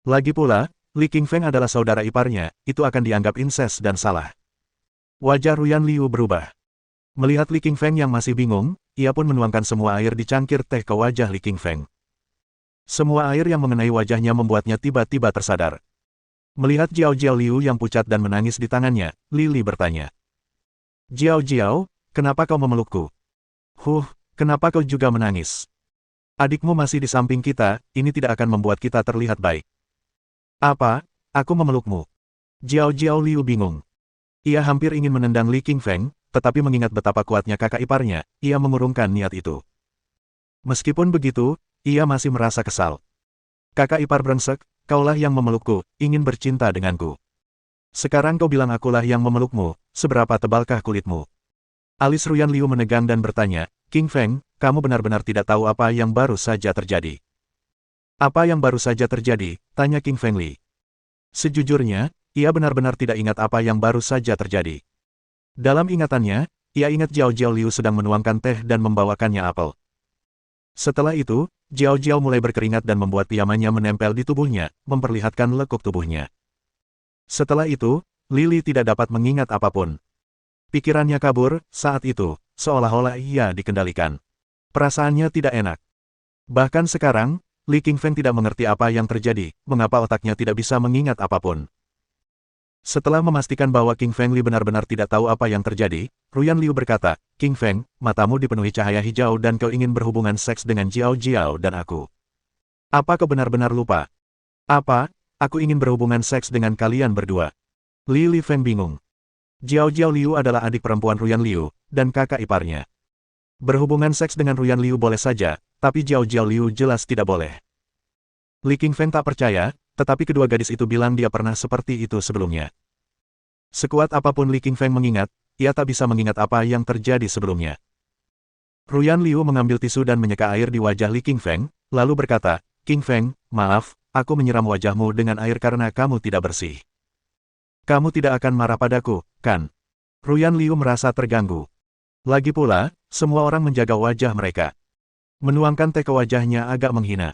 Lagi pula, Li King Feng adalah saudara iparnya, itu akan dianggap inses dan salah. Wajah Ruyan Liu berubah. Melihat Li King Feng yang masih bingung, ia pun menuangkan semua air di cangkir teh ke wajah Li King Feng. Semua air yang mengenai wajahnya membuatnya tiba-tiba tersadar. Melihat Jiao Jiao Liu yang pucat dan menangis di tangannya, Lili bertanya. Jiao Jiao, kenapa kau memelukku? Kenapa kau juga menangis? Adikmu masih di samping kita, ini tidak akan membuat kita terlihat baik. Apa? Aku memelukmu? Jiao Jiao Liu bingung. Ia hampir ingin menendang Li King Feng, tetapi mengingat betapa kuatnya kakak iparnya, ia mengurungkan niat itu. Meskipun begitu, ia masih merasa kesal. Kakak ipar brengsek, kaulah yang memelukku, ingin bercinta denganku. Sekarang kau bilang akulah yang memelukmu, seberapa tebalkah kulitmu? Alis Ruyan Liu menegang dan bertanya, King Feng, kamu benar-benar tidak tahu apa yang baru saja terjadi. Apa yang baru saja terjadi? Tanya King Feng Li. Sejujurnya, ia benar-benar tidak ingat apa yang baru saja terjadi. Dalam ingatannya, ia ingat Jiao Jiao Liu sedang menuangkan teh dan membawakannya apel. Setelah itu, Jiao Jiao mulai berkeringat dan membuat piyamanya menempel di tubuhnya, memperlihatkan lekuk tubuhnya. Setelah itu, Lili tidak dapat mengingat apapun. Pikirannya kabur, saat itu, seolah-olah ia dikendalikan. Perasaannya tidak enak. Bahkan sekarang, Li King Feng tidak mengerti apa yang terjadi, mengapa otaknya tidak bisa mengingat apapun. Setelah memastikan bahwa King Feng Li benar-benar tidak tahu apa yang terjadi, Ruyan Liu berkata, King Feng, matamu dipenuhi cahaya hijau dan kau ingin berhubungan seks dengan Jiao Jiao dan aku. Apa kau benar-benar lupa? Apa? Aku ingin berhubungan seks dengan kalian berdua. Li Li Feng bingung. Jiao Jiao Liu adalah adik perempuan Ruyan Liu, dan kakak iparnya. Berhubungan seks dengan Ruyan Liu boleh saja, tapi Jiao Jiao Liu jelas tidak boleh. Li King Feng tak percaya, tetapi kedua gadis itu bilang dia pernah seperti itu sebelumnya. Sekuat apapun Li King Feng mengingat, ia tak bisa mengingat apa yang terjadi sebelumnya. Ruyan Liu mengambil tisu dan menyeka air di wajah Li King Feng, lalu berkata, King Feng, maaf, aku menyiram wajahmu dengan air karena kamu tidak bersih. Kamu tidak akan marah padaku, kan? Ruyan Liu merasa terganggu. Lagi pula, semua orang menjaga wajah mereka. Menuangkan teh ke wajahnya agak menghina.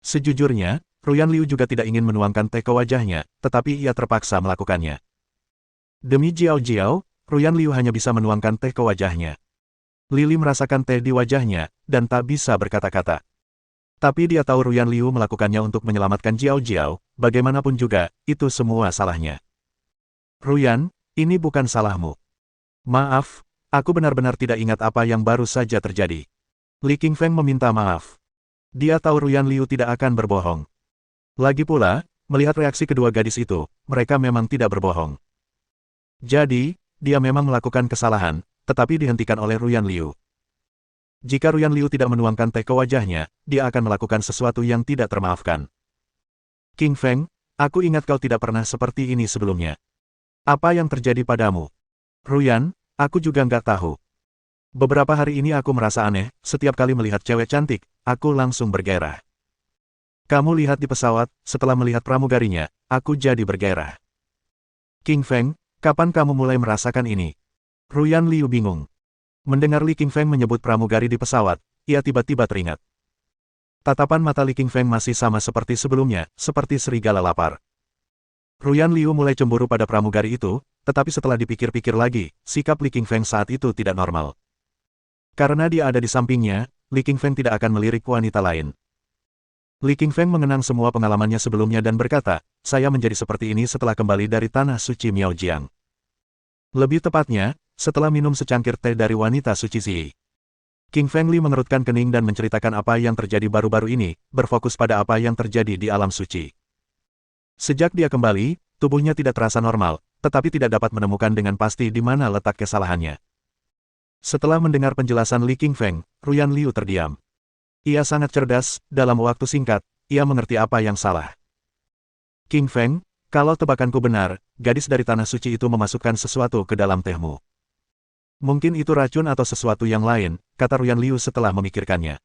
Sejujurnya, Ruyan Liu juga tidak ingin menuangkan teh ke wajahnya, tetapi ia terpaksa melakukannya. Demi Jiao Jiao, Ruyan Liu hanya bisa menuangkan teh ke wajahnya. Lili merasakan teh di wajahnya, dan tak bisa berkata-kata. Tapi dia tahu Ruyan Liu melakukannya untuk menyelamatkan Jiao Jiao, bagaimanapun juga, itu semua salahnya. Ruyan, ini bukan salahmu. Maaf, aku benar-benar tidak ingat apa yang baru saja terjadi. Li King Feng meminta maaf. Dia tahu Ruyan Liu tidak akan berbohong. Lagi pula, melihat reaksi kedua gadis itu, mereka memang tidak berbohong. Jadi, dia memang melakukan kesalahan, tetapi dihentikan oleh Ruyan Liu. Jika Ruyan Liu tidak menuangkan teh ke wajahnya, dia akan melakukan sesuatu yang tidak termaafkan. King Feng, aku ingat kau tidak pernah seperti ini sebelumnya. Apa yang terjadi padamu? Ruyan, aku juga nggak tahu. Beberapa hari ini aku merasa aneh, setiap kali melihat cewek cantik, aku langsung bergairah. Kamu lihat di pesawat, setelah melihat pramugarinya, aku jadi bergairah. King Feng, kapan kamu mulai merasakan ini? Ruyan Liu bingung. Mendengar Li King Feng menyebut pramugari di pesawat, ia tiba-tiba teringat. Tatapan mata Li King Feng masih sama seperti sebelumnya, seperti serigala lapar. Ruyan Liu mulai cemburu pada pramugari itu, tetapi setelah dipikir-pikir lagi, sikap Li King Feng saat itu tidak normal. Karena dia ada di sampingnya, Li King Feng tidak akan melirik wanita lain. Li King Feng mengenang semua pengalamannya sebelumnya dan berkata, saya menjadi seperti ini setelah kembali dari tanah suci Miaojiang. Lebih tepatnya, setelah minum secangkir teh dari wanita suci Zi. King Feng Li mengerutkan kening dan menceritakan apa yang terjadi baru-baru ini, berfokus pada apa yang terjadi di alam suci. Sejak dia kembali, tubuhnya tidak terasa normal, tetapi tidak dapat menemukan dengan pasti di mana letak kesalahannya. Setelah mendengar penjelasan Li King Feng, Ruyan Liu terdiam. Ia sangat cerdas, dalam waktu singkat, ia mengerti apa yang salah. King Feng, kalau tebakanku benar, gadis dari tanah suci itu memasukkan sesuatu ke dalam tehmu. Mungkin itu racun atau sesuatu yang lain, kata Ruyan Liu setelah memikirkannya.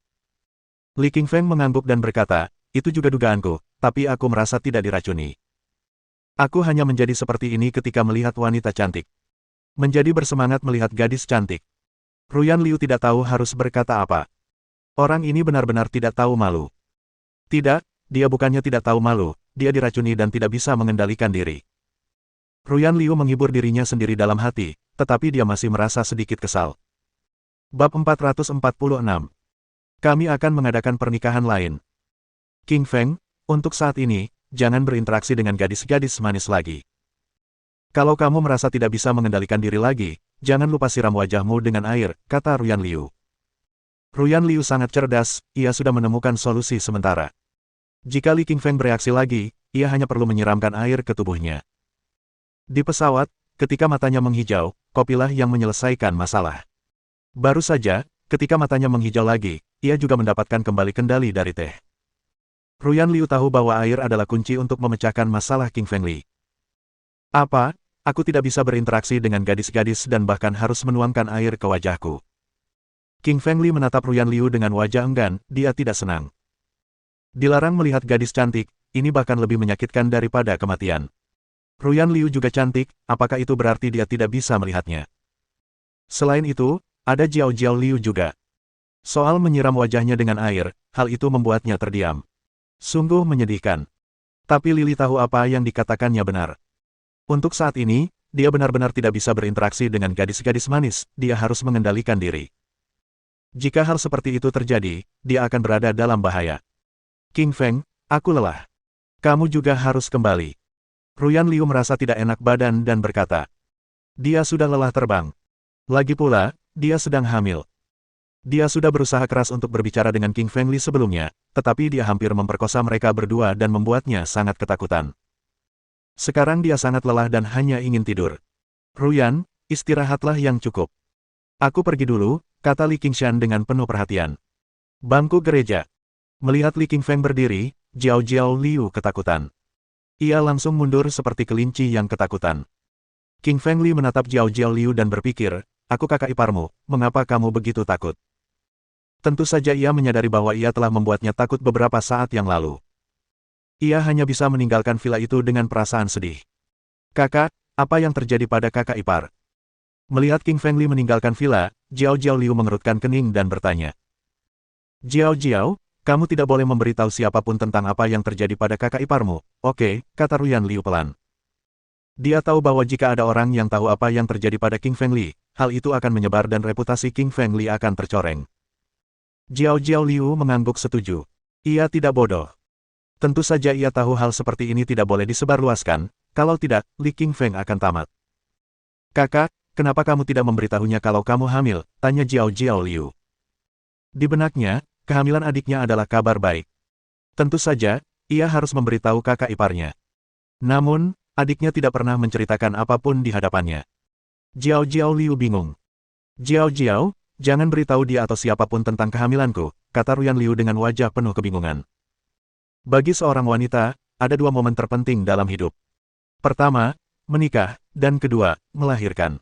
Li King Feng mengangguk dan berkata, itu juga dugaanku, tapi aku merasa tidak diracuni. Aku hanya menjadi seperti ini ketika melihat wanita cantik. Menjadi bersemangat melihat gadis cantik. Ruyan Liu tidak tahu harus berkata apa. Orang ini benar-benar tidak tahu malu. Tidak, dia bukannya tidak tahu malu, dia diracuni dan tidak bisa mengendalikan diri. Ruyan Liu menghibur dirinya sendiri dalam hati, tetapi dia masih merasa sedikit kesal. Bab 446. Kami akan mengadakan pernikahan lain. King Feng, untuk saat ini, jangan berinteraksi dengan gadis-gadis manis lagi. Kalau kamu merasa tidak bisa mengendalikan diri lagi, jangan lupa siram wajahmu dengan air, kata Ruyan Liu. Ruyan Liu sangat cerdas, ia sudah menemukan solusi sementara. Jika Li King Feng bereaksi lagi, ia hanya perlu menyiramkan air ke tubuhnya. Di pesawat, ketika matanya menghijau, kopilah yang menyelesaikan masalah. Baru saja, ketika matanya menghijau lagi, ia juga mendapatkan kembali kendali dari teh. Ruyan Liu tahu bahwa air adalah kunci untuk memecahkan masalah King Feng Li. Apa? Aku tidak bisa berinteraksi dengan gadis-gadis dan bahkan harus menuangkan air ke wajahku. King Feng Li menatap Ruyan Liu dengan wajah enggan, dia tidak senang. Dilarang melihat gadis cantik, ini bahkan lebih menyakitkan daripada kematian. Ruyan Liu juga cantik, apakah itu berarti dia tidak bisa melihatnya? Selain itu, ada Jiao Jiao Liu juga. Soal menyiram wajahnya dengan air, hal itu membuatnya terdiam. Sungguh menyedihkan. Tapi Lili tahu apa yang dikatakannya benar. Untuk saat ini, dia benar-benar tidak bisa berinteraksi dengan gadis-gadis manis, dia harus mengendalikan diri. Jika hal seperti itu terjadi, dia akan berada dalam bahaya. King Feng, aku lelah. Kamu juga harus kembali. Ruyan Liu merasa tidak enak badan dan berkata, dia sudah lelah terbang. Lagi pula, dia sedang hamil. Dia sudah berusaha keras untuk berbicara dengan King Fengli sebelumnya, tetapi dia hampir memperkosa mereka berdua dan membuatnya sangat ketakutan. Sekarang dia sangat lelah dan hanya ingin tidur. Ruyan, istirahatlah yang cukup. Aku pergi dulu, kata Li Qingshan dengan penuh perhatian. Bangku gereja. Melihat Li Qingfeng berdiri, Jiao Jiao Liu ketakutan. Ia langsung mundur seperti kelinci yang ketakutan. King Fengli menatap Jiao Jiao Liu dan berpikir, aku kakak iparmu, mengapa kamu begitu takut? Tentu saja ia menyadari bahwa ia telah membuatnya takut beberapa saat yang lalu. Ia hanya bisa meninggalkan villa itu dengan perasaan sedih. Kakak, apa yang terjadi pada kakak ipar? Melihat King Fengli meninggalkan villa, Jiao Jiao Liu mengerutkan kening dan bertanya. Jiao Jiao, kamu tidak boleh memberitahu siapapun tentang apa yang terjadi pada kakak iparmu, oke, kata Ruyan Liu pelan. Dia tahu bahwa jika ada orang yang tahu apa yang terjadi pada King Fengli, hal itu akan menyebar dan reputasi King Fengli akan tercoreng. Jiao Jiao Liu mengangguk setuju. Ia tidak bodoh. Tentu saja ia tahu hal seperti ini tidak boleh disebarluaskan, kalau tidak, Li King Feng akan tamat. Kakak, kenapa kamu tidak memberitahunya kalau kamu hamil? Tanya Jiao Jiao Liu. Di benaknya, kehamilan adiknya adalah kabar baik. Tentu saja, ia harus memberitahu kakak iparnya. Namun, adiknya tidak pernah menceritakan apapun di hadapannya. Jiao Jiao Liu bingung. Jiao Jiao, jangan beritahu dia atau siapapun tentang kehamilanku, kata Ruyan Liu dengan wajah penuh kebingungan. Bagi seorang wanita, ada dua momen terpenting dalam hidup. Pertama, menikah, dan kedua, melahirkan.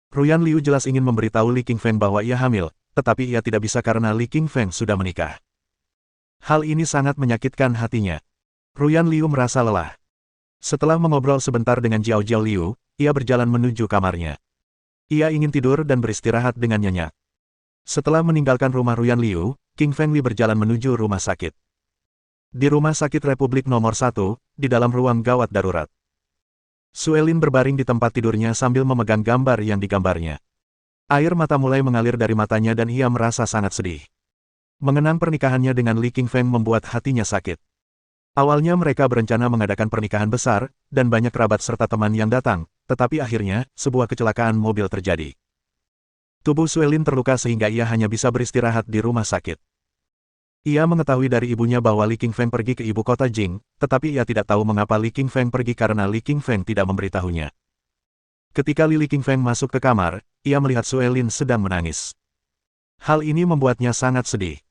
Ruyan Liu jelas ingin memberitahu Li Qingfeng bahwa ia hamil, tetapi ia tidak bisa karena Li Qingfeng sudah menikah. Hal ini sangat menyakitkan hatinya. Ruyan Liu merasa lelah. Setelah mengobrol sebentar dengan Jiao Jiao Liu, ia berjalan menuju kamarnya. Ia ingin tidur dan beristirahat dengan nyenyak. Setelah meninggalkan rumah Ruyan Liu, King Fengli berjalan menuju rumah sakit. Di rumah sakit Republik nomor 1, di dalam ruang gawat darurat. Suelin berbaring di tempat tidurnya sambil memegang gambar yang digambarnya. Air mata mulai mengalir dari matanya dan ia merasa sangat sedih. Mengenang pernikahannya dengan Li Qingfeng membuat hatinya sakit. Awalnya mereka berencana mengadakan pernikahan besar, dan banyak kerabat serta teman yang datang, tetapi akhirnya, sebuah kecelakaan mobil terjadi. Tubuh Suelin terluka sehingga ia hanya bisa beristirahat di rumah sakit. Ia mengetahui dari ibunya bahwa Li Qingfeng pergi ke ibu kota Jing, tetapi ia tidak tahu mengapa Li Qingfeng pergi karena Li Qingfeng tidak memberitahunya. Ketika Li Qingfeng masuk ke kamar, ia melihat Suelin sedang menangis. Hal ini membuatnya sangat sedih.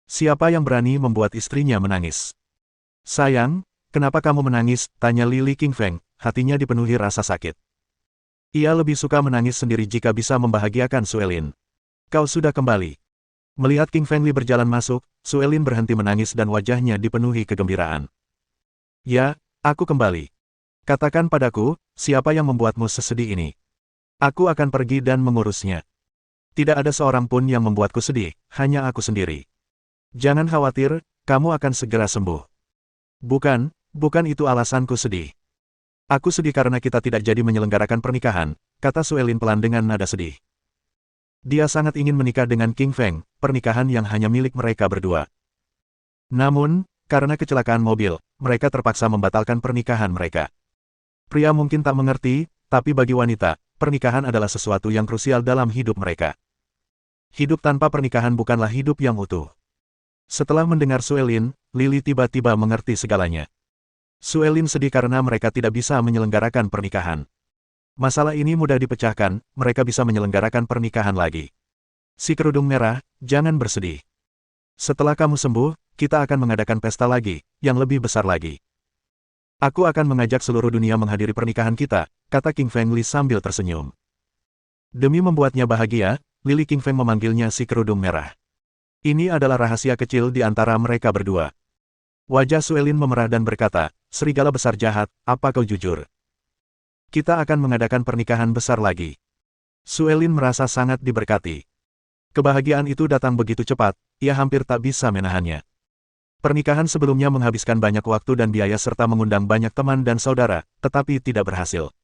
Siapa yang berani membuat istrinya menangis? Sayang, kenapa kamu menangis? Tanya Li Qingfeng, hatinya dipenuhi rasa sakit. Ia lebih suka menangis sendiri jika bisa membahagiakan Suelin. Kau sudah kembali. Melihat King Fengli berjalan masuk, Suelin berhenti menangis dan wajahnya dipenuhi kegembiraan. Ya, aku kembali. Katakan padaku, siapa yang membuatmu sesedih ini? Aku akan pergi dan mengurusnya. Tidak ada seorang pun yang membuatku sedih, hanya aku sendiri. Jangan khawatir, kamu akan segera sembuh. Bukan itu alasanku sedih. Aku sedih karena kita tidak jadi menyelenggarakan pernikahan, kata Suelin pelan dengan nada sedih. Dia sangat ingin menikah dengan King Feng, pernikahan yang hanya milik mereka berdua. Namun, karena kecelakaan mobil, mereka terpaksa membatalkan pernikahan mereka. Pria mungkin tak mengerti, tapi bagi wanita, pernikahan adalah sesuatu yang krusial dalam hidup mereka. Hidup tanpa pernikahan bukanlah hidup yang utuh. Setelah mendengar Suelin, Lily tiba-tiba mengerti segalanya. Suelin sedih karena mereka tidak bisa menyelenggarakan pernikahan. Masalah ini mudah dipecahkan, mereka bisa menyelenggarakan pernikahan lagi. Si kerudung merah, jangan bersedih. Setelah kamu sembuh, kita akan mengadakan pesta lagi, yang lebih besar lagi. Aku akan mengajak seluruh dunia menghadiri pernikahan kita, kata King Fengli sambil tersenyum. Demi membuatnya bahagia, Li Qingfeng memanggilnya si kerudung merah. Ini adalah rahasia kecil di antara mereka berdua. Wajah Suelin memerah dan berkata, serigala besar jahat, apa kau jujur? Kita akan mengadakan pernikahan besar lagi. Suelin merasa sangat diberkati. Kebahagiaan itu datang begitu cepat, ia hampir tak bisa menahannya. Pernikahan sebelumnya menghabiskan banyak waktu dan biaya serta mengundang banyak teman dan saudara, tetapi tidak berhasil.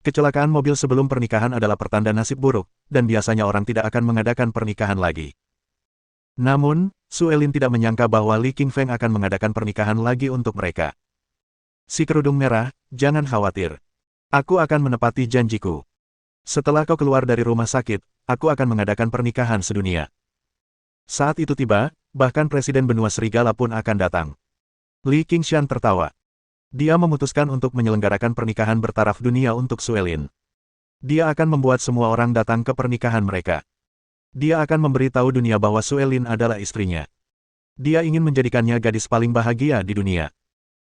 Kecelakaan mobil sebelum pernikahan adalah pertanda nasib buruk, dan biasanya orang tidak akan mengadakan pernikahan lagi. Namun, Suelin tidak menyangka bahwa Li Qingfeng akan mengadakan pernikahan lagi untuk mereka. Si kerudung merah, jangan khawatir. Aku akan menepati janjiku. Setelah kau keluar dari rumah sakit, aku akan mengadakan pernikahan sedunia. Saat itu tiba, bahkan Presiden Benua Serigala pun akan datang. Li Qingshan tertawa. Dia memutuskan untuk menyelenggarakan pernikahan bertaraf dunia untuk Suelin. Dia akan membuat semua orang datang ke pernikahan mereka. Dia akan memberitahu dunia bahwa Suelin adalah istrinya. Dia ingin menjadikannya gadis paling bahagia di dunia.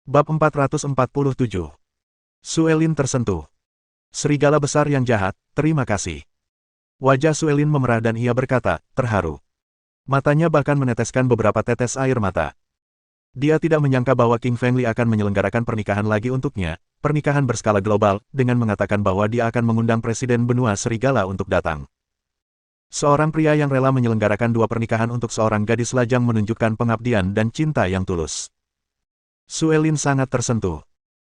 Bab 447. Suelin tersentuh. Serigala besar yang jahat, terima kasih. Wajah Suelin memerah dan ia berkata, terharu. Matanya bahkan meneteskan beberapa tetes air mata. Dia tidak menyangka bahwa King Fengli akan menyelenggarakan pernikahan lagi untuknya, pernikahan berskala global, dengan mengatakan bahwa dia akan mengundang Presiden Benua Serigala untuk datang. Seorang pria yang rela menyelenggarakan dua pernikahan untuk seorang gadis lajang menunjukkan pengabdian dan cinta yang tulus. Suelin sangat tersentuh.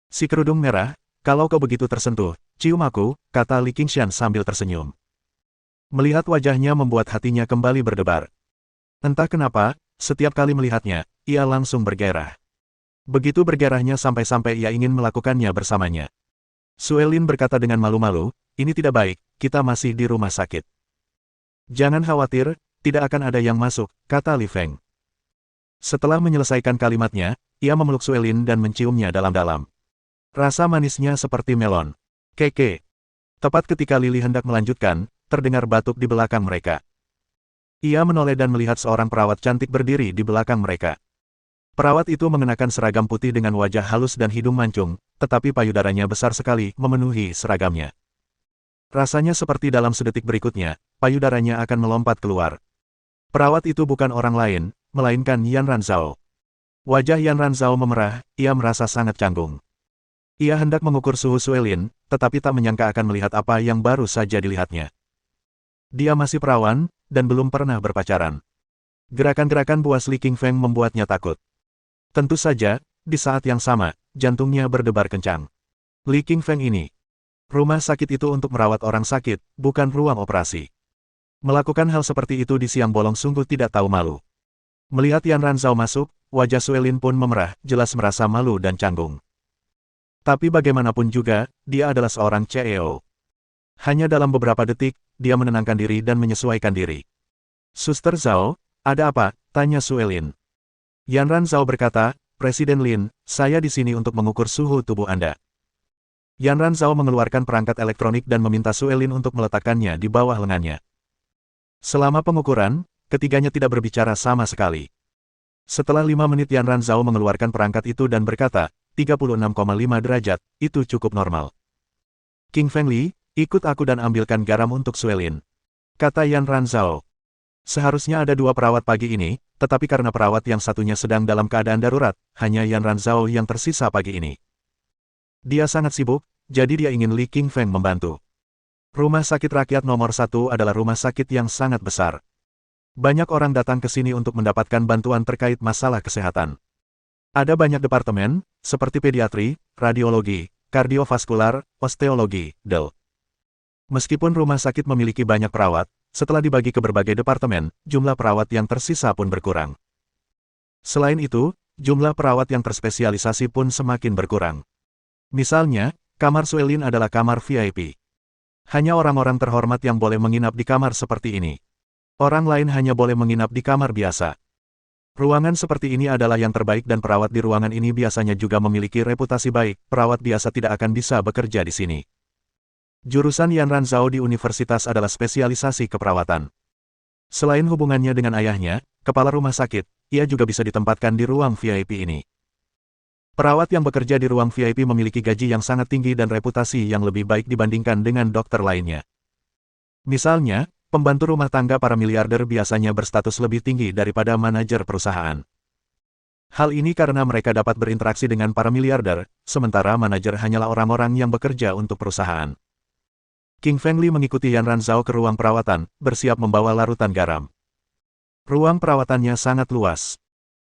Si kerudung merah, kalau kau begitu tersentuh, cium aku, kata Li Qingshan sambil tersenyum. Melihat wajahnya membuat hatinya kembali berdebar. Entah kenapa, setiap kali melihatnya, ia langsung bergairah. Begitu bergairahnya sampai-sampai ia ingin melakukannya bersamanya. Suelin berkata dengan malu-malu, ini tidak baik, kita masih di rumah sakit. Jangan khawatir, tidak akan ada yang masuk, kata Li Feng. Setelah menyelesaikan kalimatnya, ia memeluk Suelin dan menciumnya dalam-dalam. Rasa manisnya seperti melon. Keke. Tepat ketika Lily hendak melanjutkan, terdengar batuk di belakang mereka. Ia menoleh dan melihat seorang perawat cantik berdiri di belakang mereka. Perawat itu mengenakan seragam putih dengan wajah halus dan hidung mancung, tetapi payudaranya besar sekali memenuhi seragamnya. Rasanya seperti dalam sedetik berikutnya, payudaranya akan melompat keluar. Perawat itu bukan orang lain, melainkan Yan Ranzhao. Wajah Yan Ranzhao memerah, ia merasa sangat canggung. Ia hendak mengukur suhu Suelin, tetapi tak menyangka akan melihat apa yang baru saja dilihatnya. Dia masih perawan, dan belum pernah berpacaran. Gerakan-gerakan buas Li Qingfeng membuatnya takut. Tentu saja, di saat yang sama, jantungnya berdebar kencang. Li Qingfeng ini. Rumah sakit itu untuk merawat orang sakit, bukan ruang operasi. Melakukan hal seperti itu di siang bolong sungguh tidak tahu malu. Melihat Yan Ranzhao masuk, wajah Suelin pun memerah, jelas merasa malu dan canggung. Tapi bagaimanapun juga, dia adalah seorang CEO. Hanya dalam beberapa detik, dia menenangkan diri dan menyesuaikan diri. Suster Zhao, ada apa? Tanya Suelin. Yan Ranzhao berkata, Presiden Lin, saya di sini untuk mengukur suhu tubuh Anda. Yan Ranzhao mengeluarkan perangkat elektronik dan meminta Suelin untuk meletakkannya di bawah lengannya. Selama pengukuran, ketiganya tidak berbicara sama sekali. Setelah 5 menit Yan Ranzhao mengeluarkan perangkat itu dan berkata, 36,5 derajat, itu cukup normal. King Fengli, ikut aku dan ambilkan garam untuk Suelin. Kata Yan Ranzhao. Seharusnya ada 2 perawat pagi ini, tetapi karena perawat yang satunya sedang dalam keadaan darurat, hanya Yan Ranzhao yang tersisa pagi ini. Dia sangat sibuk, jadi dia ingin Li Qingfeng membantu. Rumah sakit rakyat nomor 1 adalah rumah sakit yang sangat besar. Banyak orang datang ke sini untuk mendapatkan bantuan terkait masalah kesehatan. Ada banyak departemen, seperti pediatri, radiologi, kardiovaskular, osteologi, del. Meskipun rumah sakit memiliki banyak perawat, setelah dibagi ke berbagai departemen, jumlah perawat yang tersisa pun berkurang. Selain itu, jumlah perawat yang terspesialisasi pun semakin berkurang. Misalnya, kamar Suelin adalah kamar VIP. Hanya orang-orang terhormat yang boleh menginap di kamar seperti ini. Orang lain hanya boleh menginap di kamar biasa. Ruangan seperti ini adalah yang terbaik dan perawat di ruangan ini biasanya juga memiliki reputasi baik, perawat biasa tidak akan bisa bekerja di sini. Jurusan Yan Ranzhao di universitas adalah spesialisasi keperawatan. Selain hubungannya dengan ayahnya, kepala rumah sakit, ia juga bisa ditempatkan di ruang VIP ini. Perawat yang bekerja di ruang VIP memiliki gaji yang sangat tinggi dan reputasi yang lebih baik dibandingkan dengan dokter lainnya. Misalnya, pembantu rumah tangga para miliarder biasanya berstatus lebih tinggi daripada manajer perusahaan. Hal ini karena mereka dapat berinteraksi dengan para miliarder, sementara manajer hanyalah orang-orang yang bekerja untuk perusahaan. King Fengli mengikuti Yan Ranzhao ke ruang perawatan, bersiap membawa larutan garam. Ruang perawatannya sangat luas.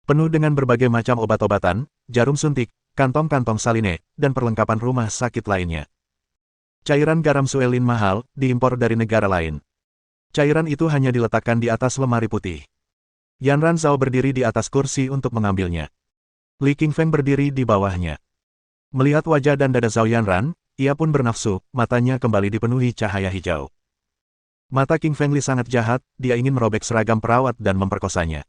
Penuh dengan berbagai macam obat-obatan, jarum suntik, kantong-kantong saline, dan perlengkapan rumah sakit lainnya. Cairan garam Suelin mahal, diimpor dari negara lain. Cairan itu hanya diletakkan di atas lemari putih. Yan Ranzhao berdiri di atas kursi untuk mengambilnya. Li Qingfeng berdiri di bawahnya. Melihat wajah dan dada Zhao Yanran, ia pun bernafsu, matanya kembali dipenuhi cahaya hijau. Mata King Fengli sangat jahat, dia ingin merobek seragam perawat dan memperkosanya.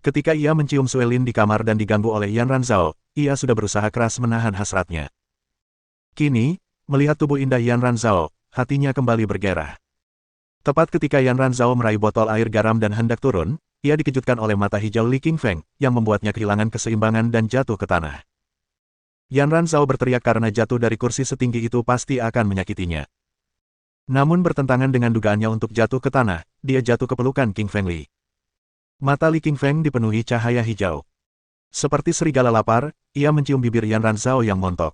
Ketika ia mencium Suelin di kamar dan diganggu oleh Yanran Zhao, ia sudah berusaha keras menahan hasratnya. Kini, melihat tubuh indah Yanran Zhao, hatinya kembali bergairah. Tepat ketika Yanran Zhao meraih botol air garam dan hendak turun, ia dikejutkan oleh mata hijau Li Qingfeng, yang membuatnya kehilangan keseimbangan dan jatuh ke tanah. Yanran Zhao berteriak karena jatuh dari kursi setinggi itu pasti akan menyakitinya. Namun bertentangan dengan dugaannya untuk jatuh ke tanah, dia jatuh ke pelukan King Fengli. Mata Li Qingfeng dipenuhi cahaya hijau. Seperti serigala lapar, ia mencium bibir Yanran Zhao yang montok.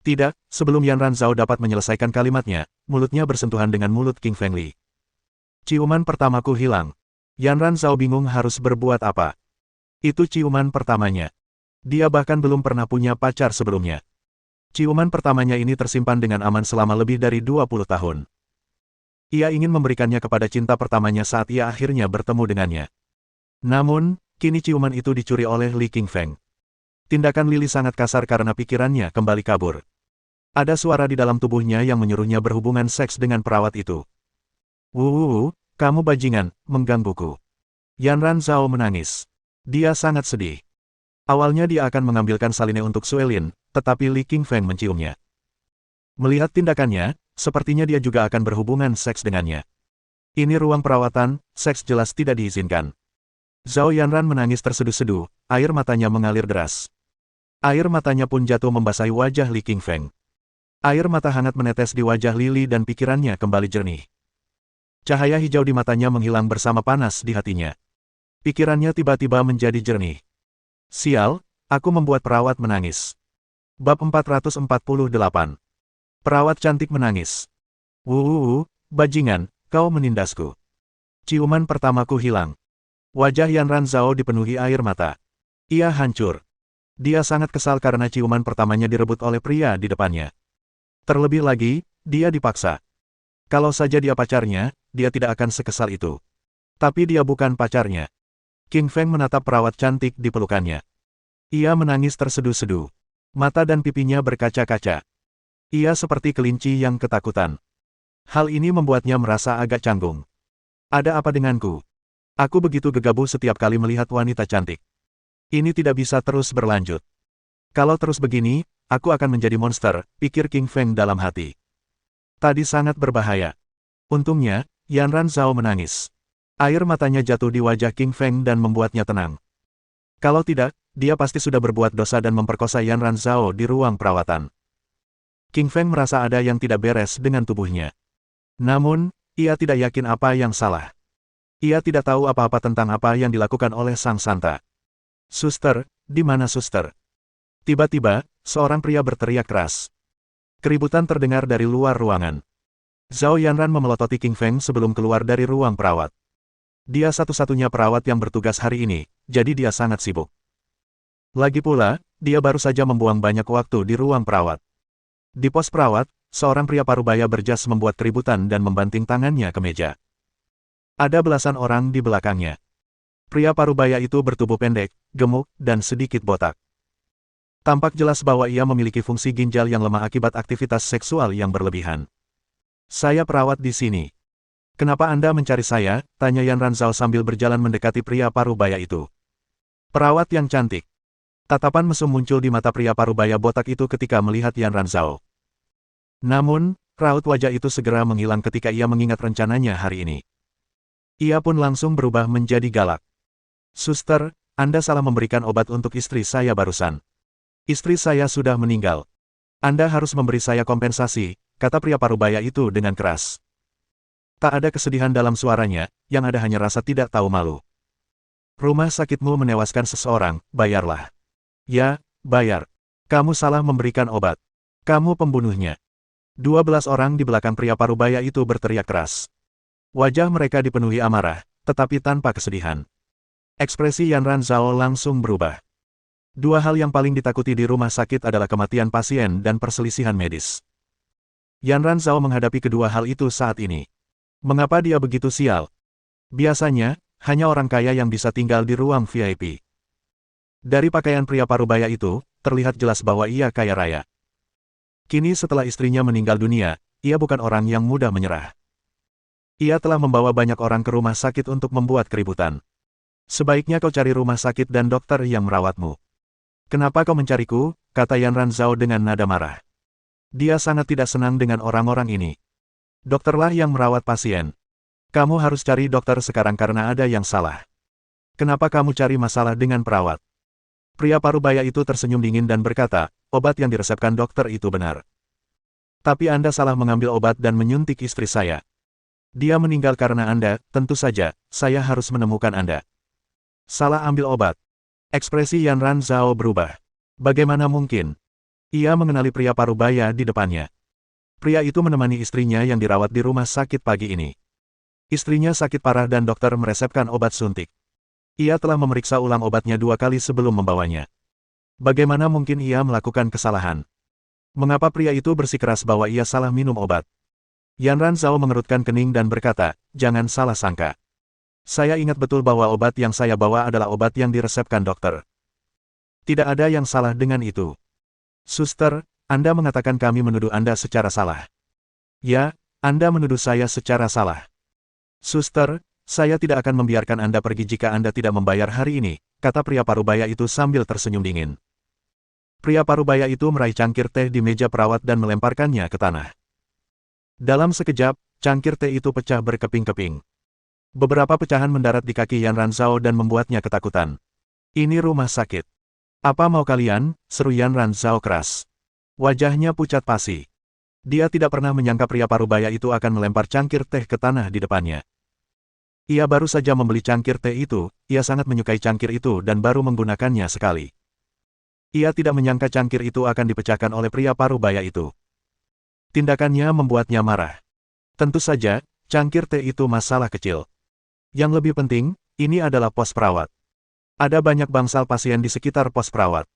Tidak, sebelum Yanran Zhao dapat menyelesaikan kalimatnya, mulutnya bersentuhan dengan mulut King Fengli. Ciuman pertamaku hilang. Yanran Zhao bingung harus berbuat apa. Itu ciuman pertamanya. Dia bahkan belum pernah punya pacar sebelumnya. Ciuman pertamanya ini tersimpan dengan aman selama lebih dari 20 tahun. Ia ingin memberikannya kepada cinta pertamanya saat ia akhirnya bertemu dengannya. Namun, kini ciuman itu dicuri oleh Li Qingfeng. Tindakan Lili sangat kasar karena pikirannya kembali kabur. Ada suara di dalam tubuhnya yang menyuruhnya berhubungan seks dengan perawat itu. Kamu bajingan, menggangguku. Yanran Zhao menangis. Dia sangat sedih. Awalnya dia akan mengambilkan salinnya untuk Suelin, tetapi Li Qingfeng menciumnya. Melihat tindakannya, sepertinya dia juga akan berhubungan seks dengannya. Ini ruang perawatan, seks jelas tidak diizinkan. Zhao Yanran menangis terseduh-seduh, air matanya mengalir deras. Air matanya pun jatuh membasahi wajah Li Qingfeng. Air mata hangat menetes di wajah Lili dan pikirannya kembali jernih. Cahaya hijau di matanya menghilang bersama panas di hatinya. Pikirannya tiba-tiba menjadi jernih. Sial, aku membuat perawat menangis. Bab 448. Perawat cantik menangis. Bajingan, kau menindasku. Ciuman pertamaku hilang. Wajah Yanran Zhao dipenuhi air mata. Ia hancur. Dia sangat kesal karena ciuman pertamanya direbut oleh pria di depannya. Terlebih lagi, dia dipaksa. Kalau saja dia pacarnya, dia tidak akan sekesal itu. Tapi dia bukan pacarnya. King Feng menatap perawat cantik di pelukannya. Ia menangis terseduh-seduh. Mata dan pipinya berkaca-kaca. Ia seperti kelinci yang ketakutan. Hal ini membuatnya merasa agak canggung. Ada apa denganku? Aku begitu gegabah setiap kali melihat wanita cantik. Ini tidak bisa terus berlanjut. Kalau terus begini, aku akan menjadi monster, pikir King Feng dalam hati. Tadi sangat berbahaya. Untungnya, Yanran Zhao menangis. Air matanya jatuh di wajah King Feng dan membuatnya tenang. Kalau tidak, dia pasti sudah berbuat dosa dan memperkosa Yanran Zhao di ruang perawatan. King Feng merasa ada yang tidak beres dengan tubuhnya. Namun, ia tidak yakin apa yang salah. Ia tidak tahu apa-apa tentang apa yang dilakukan oleh sang santa. Suster, di mana suster? Tiba-tiba, seorang pria berteriak keras. Keributan terdengar dari luar ruangan. Zhao Yanran memelototi King Feng sebelum keluar dari ruang perawat. Dia satu-satunya perawat yang bertugas hari ini, jadi dia sangat sibuk. Lagi pula, dia baru saja membuang banyak waktu di ruang perawat. Di pos perawat, seorang pria parubaya berjas membuat keributan dan membanting tangannya ke meja. Ada belasan orang di belakangnya. Pria parubaya itu bertubuh pendek, gemuk, dan sedikit botak. Tampak jelas bahwa ia memiliki fungsi ginjal yang lemah akibat aktivitas seksual yang berlebihan. Saya perawat di sini. Kenapa Anda mencari saya? Tanya Yanran Zhao sambil berjalan mendekati pria parubaya itu. Perawat yang cantik. Tatapan mesum muncul di mata pria parubaya botak itu ketika melihat Yanran Zhao. Namun, raut wajah itu segera menghilang ketika ia mengingat rencananya hari ini. Ia pun langsung berubah menjadi galak. Suster, Anda salah memberikan obat untuk istri saya barusan. Istri saya sudah meninggal. Anda harus memberi saya kompensasi, kata pria parubaya itu dengan keras. Tak ada kesedihan dalam suaranya, yang ada hanya rasa tidak tahu malu. Rumah sakitmu menewaskan seseorang, bayarlah. Ya, bayar. Kamu salah memberikan obat. Kamu pembunuhnya. 12 orang di belakang pria parubaya itu berteriak keras. Wajah mereka dipenuhi amarah, tetapi tanpa kesedihan. Ekspresi Yanran Zhao langsung berubah. Dua hal yang paling ditakuti di rumah sakit adalah kematian pasien dan perselisihan medis. Yanran Zhao menghadapi kedua hal itu saat ini. Mengapa dia begitu sial? Biasanya, hanya orang kaya yang bisa tinggal di ruang VIP. Dari pakaian pria parubaya itu, terlihat jelas bahwa ia kaya raya. Kini setelah istrinya meninggal dunia, ia bukan orang yang mudah menyerah. Ia telah membawa banyak orang ke rumah sakit untuk membuat keributan. Sebaiknya kau cari rumah sakit dan dokter yang merawatmu. Kenapa kau mencariku? Kata Yan Ranzhao dengan nada marah. Dia sangat tidak senang dengan orang-orang ini. Dokterlah yang merawat pasien. Kamu harus cari dokter sekarang karena ada yang salah. Kenapa kamu cari masalah dengan perawat? Pria parubaya itu tersenyum dingin dan berkata, obat yang diresepkan dokter itu benar. Tapi Anda salah mengambil obat dan menyuntik istri saya. Dia meninggal karena Anda, tentu saja, saya harus menemukan Anda. Salah ambil obat. Ekspresi Yan Ranzhao berubah. Bagaimana mungkin? Ia mengenali pria parubaya di depannya. Pria itu menemani istrinya yang dirawat di rumah sakit pagi ini. Istrinya sakit parah dan dokter meresepkan obat suntik. Ia telah memeriksa ulang obatnya 2 kali sebelum membawanya. Bagaimana mungkin ia melakukan kesalahan? Mengapa pria itu bersikeras bahwa ia salah minum obat? Yan Ranzhao mengerutkan kening dan berkata, jangan salah sangka. Saya ingat betul bahwa obat yang saya bawa adalah obat yang diresepkan dokter. Tidak ada yang salah dengan itu. Suster, Anda mengatakan kami menuduh Anda secara salah. Ya, Anda menuduh saya secara salah. Suster, saya tidak akan membiarkan Anda pergi jika Anda tidak membayar hari ini, kata pria parubaya itu sambil tersenyum dingin. Pria parubaya itu meraih cangkir teh di meja perawat dan melemparkannya ke tanah. Dalam sekejap, cangkir teh itu pecah berkeping-keping. Beberapa pecahan mendarat di kaki Yan Ranzhao dan membuatnya ketakutan. Ini rumah sakit. Apa mau kalian? Seru Yan Ranzhao keras. Wajahnya pucat pasi. Dia tidak pernah menyangka pria parubaya itu akan melempar cangkir teh ke tanah di depannya. Ia baru saja membeli cangkir teh itu, ia sangat menyukai cangkir itu dan baru menggunakannya sekali. Ia tidak menyangka cangkir itu akan dipecahkan oleh pria parubaya itu. Tindakannya membuatnya marah. Tentu saja, cangkir teh itu masalah kecil. Yang lebih penting, ini adalah pos perawat. Ada banyak bangsal pasien di sekitar pos perawat.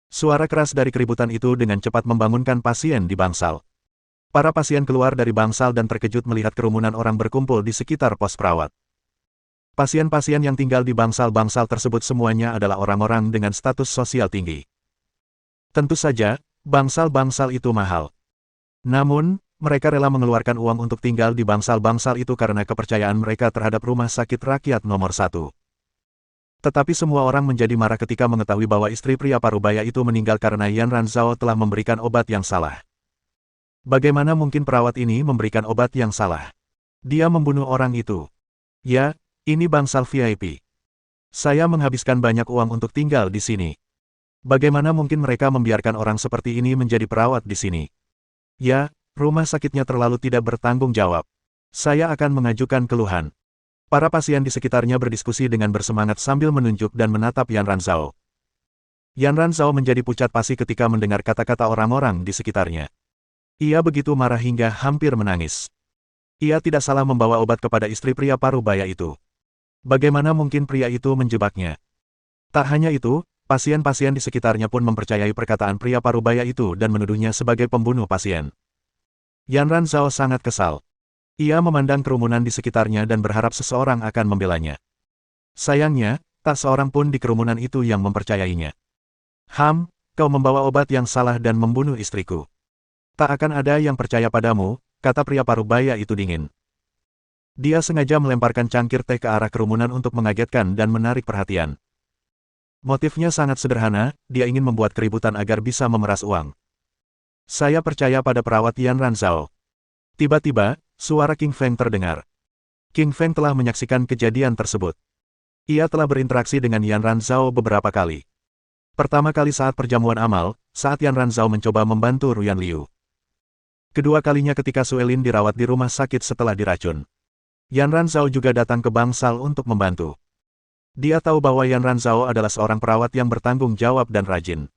Suara keras dari keributan itu dengan cepat membangunkan pasien di bangsal. Para pasien keluar dari bangsal dan terkejut melihat kerumunan orang berkumpul di sekitar pos perawat. Pasien-pasien yang tinggal di bangsal-bangsal tersebut semuanya adalah orang-orang dengan status sosial tinggi. Tentu saja, bangsal-bangsal itu mahal. Namun, mereka rela mengeluarkan uang untuk tinggal di bangsal-bangsal itu karena kepercayaan mereka terhadap rumah sakit rakyat nomor 1. Tetapi semua orang menjadi marah ketika mengetahui bahwa istri pria parubaya itu meninggal karena Yan Ranzhao telah memberikan obat yang salah. Bagaimana mungkin perawat ini memberikan obat yang salah? Dia membunuh orang itu. Ya, ini bangsal VIP. Saya menghabiskan banyak uang untuk tinggal di sini. Bagaimana mungkin mereka membiarkan orang seperti ini menjadi perawat di sini? Ya, rumah sakitnya terlalu tidak bertanggung jawab. Saya akan mengajukan keluhan. Para pasien di sekitarnya berdiskusi dengan bersemangat sambil menunjuk dan menatap Yan Ranzhao. Yan Ranzhao menjadi pucat pasi ketika mendengar kata-kata orang-orang di sekitarnya. Ia begitu marah hingga hampir menangis. Ia tidak salah membawa obat kepada istri pria parubaya itu. Bagaimana mungkin pria itu menjebaknya? Tak hanya itu, pasien-pasien di sekitarnya pun mempercayai perkataan pria parubaya itu dan menuduhnya sebagai pembunuh pasien. Yan Ranzhao sangat kesal. Ia memandang kerumunan di sekitarnya dan berharap seseorang akan membelanya. Sayangnya, tak seorang pun di kerumunan itu yang mempercayainya. Kau membawa obat yang salah dan membunuh istriku. Tak akan ada yang percaya padamu, kata pria parubaya itu dingin. Dia sengaja melemparkan cangkir teh ke arah kerumunan untuk mengagetkan dan menarik perhatian. Motifnya sangat sederhana, dia ingin membuat keributan agar bisa memeras uang. Saya percaya pada perawat Yan Ranzhao. Tiba-tiba, suara King Feng terdengar. King Feng telah menyaksikan kejadian tersebut. Ia telah berinteraksi dengan Yan Ranzhao beberapa kali. Pertama kali saat perjamuan amal, saat Yan Ranzhao mencoba membantu Ruyan Liu. Kedua kalinya ketika Suelin dirawat di rumah sakit setelah diracun. Yan Ranzhao juga datang ke bangsal untuk membantu. Dia tahu bahwa Yan Ranzhao adalah seorang perawat yang bertanggung jawab dan rajin.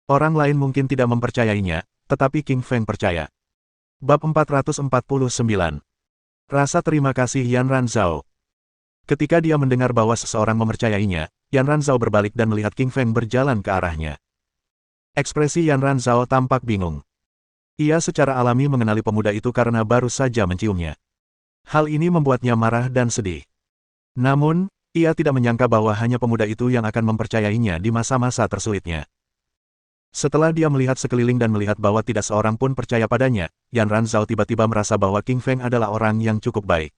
Orang lain mungkin tidak mempercayainya, tetapi King Feng percaya. Bab 449. Rasa terima kasih Yan Ranzhao. Ketika dia mendengar bahwa seseorang mempercayainya, Yan Ranzhao berbalik dan melihat King Feng berjalan ke arahnya. Ekspresi Yan Ranzhao tampak bingung. Ia secara alami mengenali pemuda itu karena baru saja menciumnya. Hal ini membuatnya marah dan sedih. Namun, ia tidak menyangka bahwa hanya pemuda itu yang akan mempercayainya di masa-masa tersulitnya. Setelah dia melihat sekeliling dan melihat bahwa tidak seorang pun percaya padanya, Yan Ranzhao tiba-tiba merasa bahwa King Feng adalah orang yang cukup baik.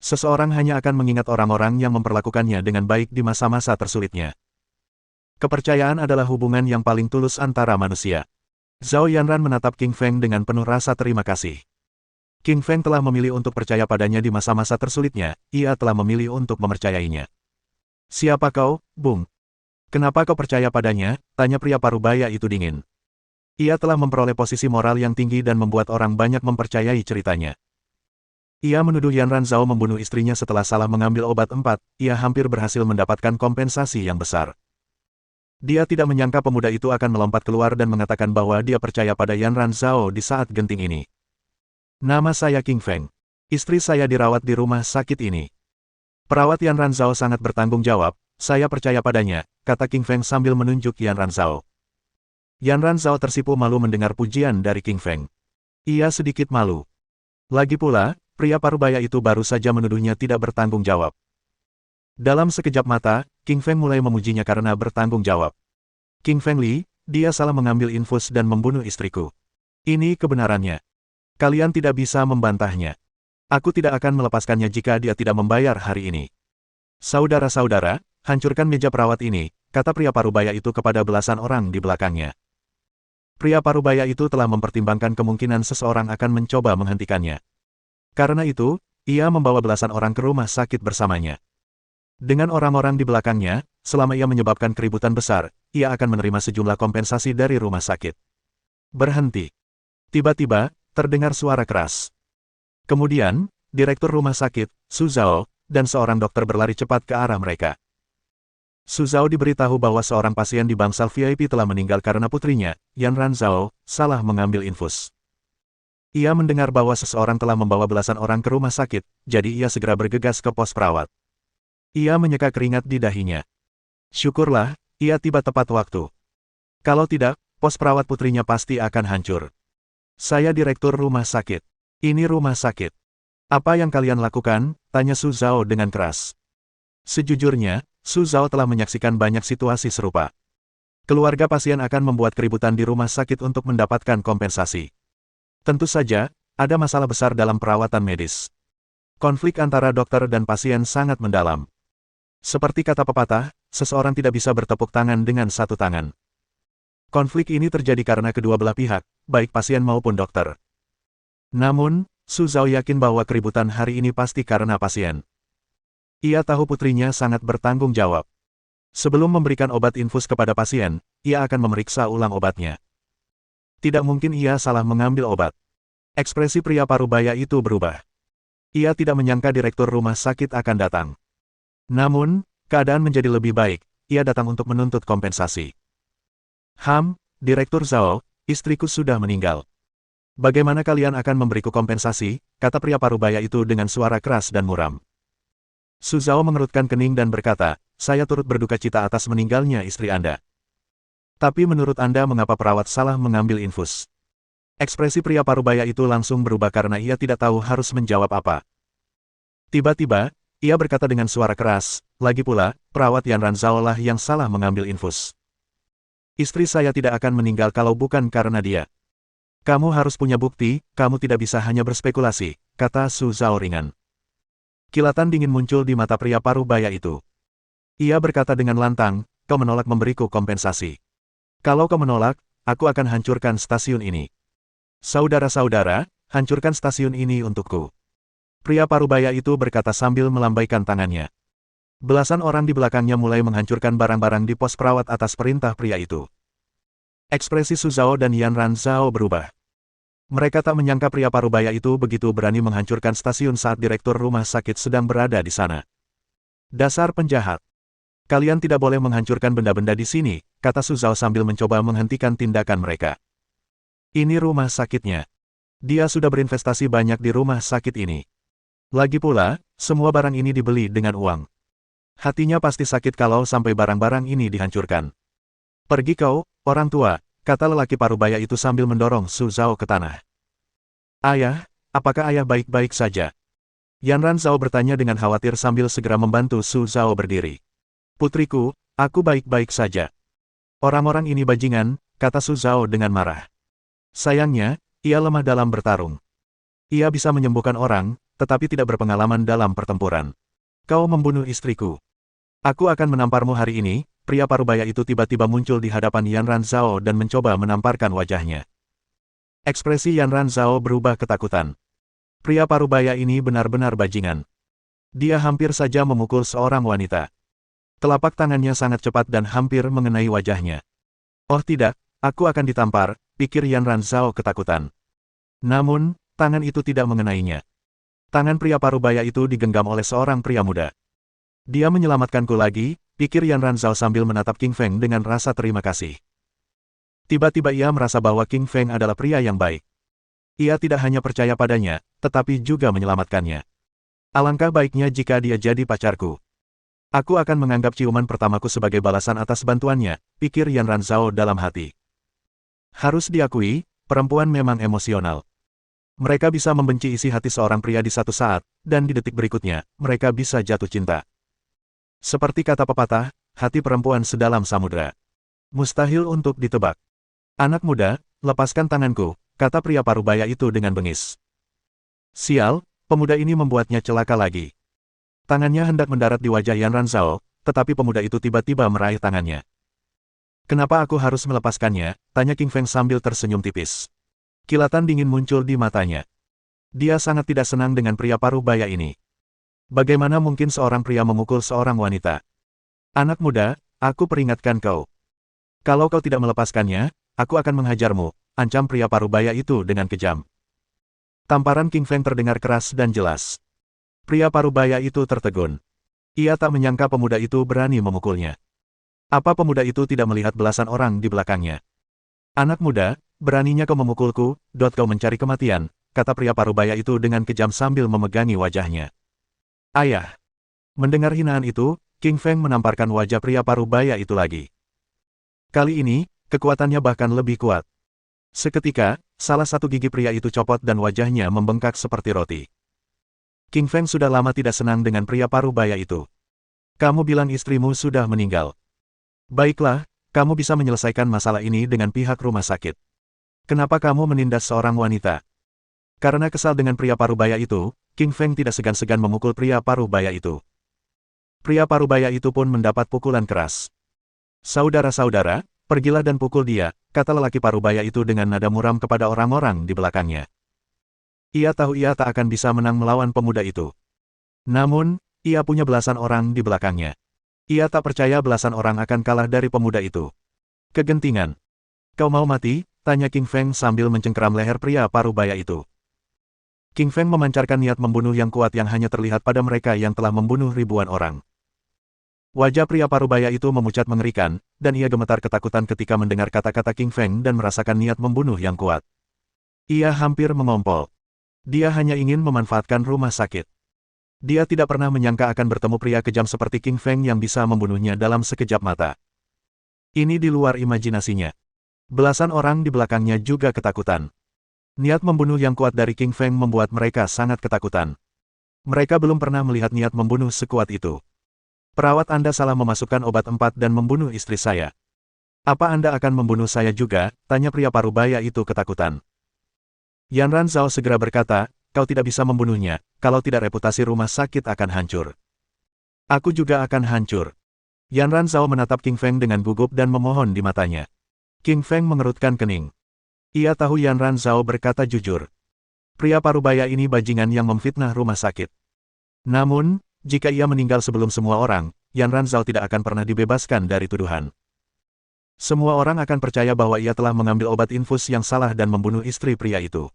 Seseorang hanya akan mengingat orang-orang yang memperlakukannya dengan baik di masa-masa tersulitnya. Kepercayaan adalah hubungan yang paling tulus antara manusia. Zhao Yanran menatap King Feng dengan penuh rasa terima kasih. King Feng telah memilih untuk percaya padanya di masa-masa tersulitnya, ia telah memilih untuk mempercayainya. Siapa kau, Bung? Kenapa kau percaya padanya? Tanya pria parubaya itu dingin. Ia telah memperoleh posisi moral yang tinggi dan membuat orang banyak mempercayai ceritanya. Ia menuduh Yan Ranzhao membunuh istrinya setelah salah mengambil obat 4, ia hampir berhasil mendapatkan kompensasi yang besar. Dia tidak menyangka pemuda itu akan melompat keluar dan mengatakan bahwa dia percaya pada Yan Ranzhao di saat genting ini. Nama saya King Feng. Istri saya dirawat di rumah sakit ini. Perawat Yan Ranzhao sangat bertanggung jawab, saya percaya padanya, kata King Feng sambil menunjuk Yan Ranzhao. Yan Ranzhao tersipu malu mendengar pujian dari King Feng. Ia sedikit malu. Lagi pula, pria parubaya itu baru saja menuduhnya tidak bertanggung jawab. Dalam sekejap mata, King Feng mulai memujinya karena bertanggung jawab. King Feng Li, dia salah mengambil infus dan membunuh istriku. Ini kebenarannya. Kalian tidak bisa membantahnya. Aku tidak akan melepaskannya jika dia tidak membayar hari ini. Saudara-saudara, hancurkan meja perawat ini, kata pria parubaya itu kepada belasan orang di belakangnya. Pria parubaya itu telah mempertimbangkan kemungkinan seseorang akan mencoba menghentikannya. Karena itu, ia membawa belasan orang ke rumah sakit bersamanya. Dengan orang-orang di belakangnya, selama ia menyebabkan keributan besar, ia akan menerima sejumlah kompensasi dari rumah sakit. Berhenti. Tiba-tiba, terdengar suara keras. Kemudian, direktur rumah sakit, Su Zhao, dan seorang dokter berlari cepat ke arah mereka. Su Zhao diberitahu bahwa seorang pasien di bangsal VIP telah meninggal karena putrinya, Yan Ranzhao, salah mengambil infus. Ia mendengar bahwa seseorang telah membawa belasan orang ke rumah sakit, jadi ia segera bergegas ke pos perawat. Ia menyeka keringat di dahinya. Syukurlah, ia tiba tepat waktu. Kalau tidak, pos perawat putrinya pasti akan hancur. Saya direktur rumah sakit. Ini rumah sakit. Apa yang kalian lakukan? Tanya Su Zhao dengan keras. Sejujurnya, Su Zhao telah menyaksikan banyak situasi serupa. Keluarga pasien akan membuat keributan di rumah sakit untuk mendapatkan kompensasi. Tentu saja, ada masalah besar dalam perawatan medis. Konflik antara dokter dan pasien sangat mendalam. Seperti kata pepatah, seseorang tidak bisa bertepuk tangan dengan satu tangan. Konflik ini terjadi karena kedua belah pihak, baik pasien maupun dokter. Namun, Su Zhao yakin bahwa keributan hari ini pasti karena pasien. Ia tahu putrinya sangat bertanggung jawab. Sebelum memberikan obat infus kepada pasien, ia akan memeriksa ulang obatnya. Tidak mungkin ia salah mengambil obat. Ekspresi pria parubaya itu berubah. Ia tidak menyangka direktur rumah sakit akan datang. Namun, keadaan menjadi lebih baik, ia datang untuk menuntut kompensasi. Direktur Zhao, istriku sudah meninggal. Bagaimana kalian akan memberiku kompensasi, kata pria parubaya itu dengan suara keras dan muram. Su Zhao mengerutkan kening dan berkata, saya turut berduka cita atas meninggalnya istri Anda. Tapi menurut Anda mengapa perawat salah mengambil infus? Ekspresi pria parubaya itu langsung berubah karena ia tidak tahu harus menjawab apa. Tiba-tiba, ia berkata dengan suara keras, lagi pula, perawat Yan Ranzhao lah yang salah mengambil infus. Istri saya tidak akan meninggal kalau bukan karena dia. Kamu harus punya bukti, kamu tidak bisa hanya berspekulasi, kata Su Zhao ringan. Kilatan dingin muncul di mata pria parubaya itu. Ia berkata dengan lantang, kau menolak memberiku kompensasi. Kalau kau menolak, aku akan hancurkan stasiun ini. Saudara-saudara, hancurkan stasiun ini untukku. Pria parubaya itu berkata sambil melambaikan tangannya. Belasan orang di belakangnya mulai menghancurkan barang-barang di pos perawat atas perintah pria itu. Ekspresi Su Zhao dan Yan Ranzhao berubah. Mereka tak menyangka pria parubaya itu begitu berani menghancurkan stasiun saat direktur rumah sakit sedang berada di sana. Dasar penjahat. Kalian tidak boleh menghancurkan benda-benda di sini, kata Su Zhao sambil mencoba menghentikan tindakan mereka. Ini rumah sakitnya. Dia sudah berinvestasi banyak di rumah sakit ini. Lagi pula, semua barang ini dibeli dengan uang. Hatinya pasti sakit kalau sampai barang-barang ini dihancurkan. Pergi kau, orang tua, kata lelaki parubaya itu sambil mendorong Su Zhao ke tanah. Ayah, apakah ayah baik-baik saja? Yan Ranzhao bertanya dengan khawatir sambil segera membantu Su Zhao berdiri. Putriku, aku baik-baik saja. Orang-orang ini bajingan, kata Su Zhao dengan marah. Sayangnya, ia lemah dalam bertarung. Ia bisa menyembuhkan orang, tetapi tidak berpengalaman dalam pertempuran. Kau membunuh istriku. Aku akan menamparmu hari ini. Pria parubaya itu tiba-tiba muncul di hadapan Yanran Zhao dan mencoba menamparkan wajahnya. Ekspresi Yanran Zhao berubah ketakutan. Pria parubaya ini benar-benar bajingan. Dia hampir saja memukul seorang wanita. Telapak tangannya sangat cepat dan hampir mengenai wajahnya. Oh tidak, aku akan ditampar, pikir Yanran Zhao ketakutan. Namun, tangan itu tidak mengenainya. Tangan pria parubaya itu digenggam oleh seorang pria muda. Dia menyelamatkanku lagi, pikir Yanran Zhao sambil menatap King Feng dengan rasa terima kasih. Tiba-tiba ia merasa bahwa King Feng adalah pria yang baik. Ia tidak hanya percaya padanya, tetapi juga menyelamatkannya. Alangkah baiknya jika dia jadi pacarku. Aku akan menganggap ciuman pertamaku sebagai balasan atas bantuannya, pikir Yanran Zhao dalam hati. Harus diakui, perempuan memang emosional. Mereka bisa membenci isi hati seorang pria di satu saat, dan di detik berikutnya, mereka bisa jatuh cinta. Seperti kata pepatah, hati perempuan sedalam samudera. Mustahil untuk ditebak. Anak muda, lepaskan tanganku, kata pria parubaya itu dengan bengis. Sial, pemuda ini membuatnya celaka lagi. Tangannya hendak mendarat di wajah Yanran Zhao, tetapi pemuda itu tiba-tiba meraih tangannya. Kenapa aku harus melepaskannya? Tanya King Feng sambil tersenyum tipis. Kilatan dingin muncul di matanya. Dia sangat tidak senang dengan pria parubaya ini. Bagaimana mungkin seorang pria memukul seorang wanita? Anak muda, aku peringatkan kau. Kalau kau tidak melepaskannya, aku akan menghajarmu, ancam pria parubaya itu dengan kejam. Tamparan King Feng terdengar keras dan jelas. Pria parubaya itu tertegun. Ia tak menyangka pemuda itu berani memukulnya. Apa pemuda itu tidak melihat belasan orang di belakangnya? Anak muda, beraninya kau memukulku, kau mencari kematian, kata pria parubaya itu dengan kejam sambil memegangi wajahnya. Ayah! Mendengar hinaan itu, King Feng menamparkan wajah pria parubaya itu lagi. Kali ini, kekuatannya bahkan lebih kuat. Seketika, salah satu gigi pria itu copot dan wajahnya membengkak seperti roti. King Feng sudah lama tidak senang dengan pria parubaya itu. Kamu bilang istrimu sudah meninggal. Baiklah, kamu bisa menyelesaikan masalah ini dengan pihak rumah sakit. Kenapa kamu menindas seorang wanita? Karena kesal dengan pria parubaya itu, King Feng tidak segan-segan memukul pria parubaya itu. Pria parubaya itu pun mendapat pukulan keras. Saudara-saudara, pergilah dan pukul dia, kata lelaki parubaya itu dengan nada muram kepada orang-orang di belakangnya. Ia tahu ia tak akan bisa menang melawan pemuda itu. Namun, ia punya belasan orang di belakangnya. Ia tak percaya belasan orang akan kalah dari pemuda itu. Kegentingan. Kau mau mati? Tanya King Feng sambil mencengkeram leher pria parubaya itu. King Feng memancarkan niat membunuh yang kuat yang hanya terlihat pada mereka yang telah membunuh ribuan orang. Wajah pria parubaya itu memucat mengerikan, dan ia gemetar ketakutan ketika mendengar kata-kata King Feng dan merasakan niat membunuh yang kuat. Ia hampir mengompol. Dia hanya ingin memanfaatkan rumah sakit. Dia tidak pernah menyangka akan bertemu pria kejam seperti King Feng yang bisa membunuhnya dalam sekejap mata. Ini di luar imajinasinya. Belasan orang di belakangnya juga ketakutan. Niat membunuh yang kuat dari King Feng membuat mereka sangat ketakutan. Mereka belum pernah melihat niat membunuh sekuat itu. Perawat Anda salah memasukkan obat 4 dan membunuh istri saya. Apa Anda akan membunuh saya juga? Tanya pria parubaya itu ketakutan. Yanran Zhao segera berkata, kau tidak bisa membunuhnya, kalau tidak reputasi rumah sakit akan hancur. Aku juga akan hancur. Yanran Zhao menatap King Feng dengan gugup dan memohon di matanya. King Feng mengerutkan kening. Ia tahu Yanran Zhao berkata jujur. Pria parubaya ini bajingan yang memfitnah rumah sakit. Namun, jika ia meninggal sebelum semua orang, Yanran Zhao tidak akan pernah dibebaskan dari tuduhan. Semua orang akan percaya bahwa ia telah mengambil obat infus yang salah dan membunuh istri pria itu.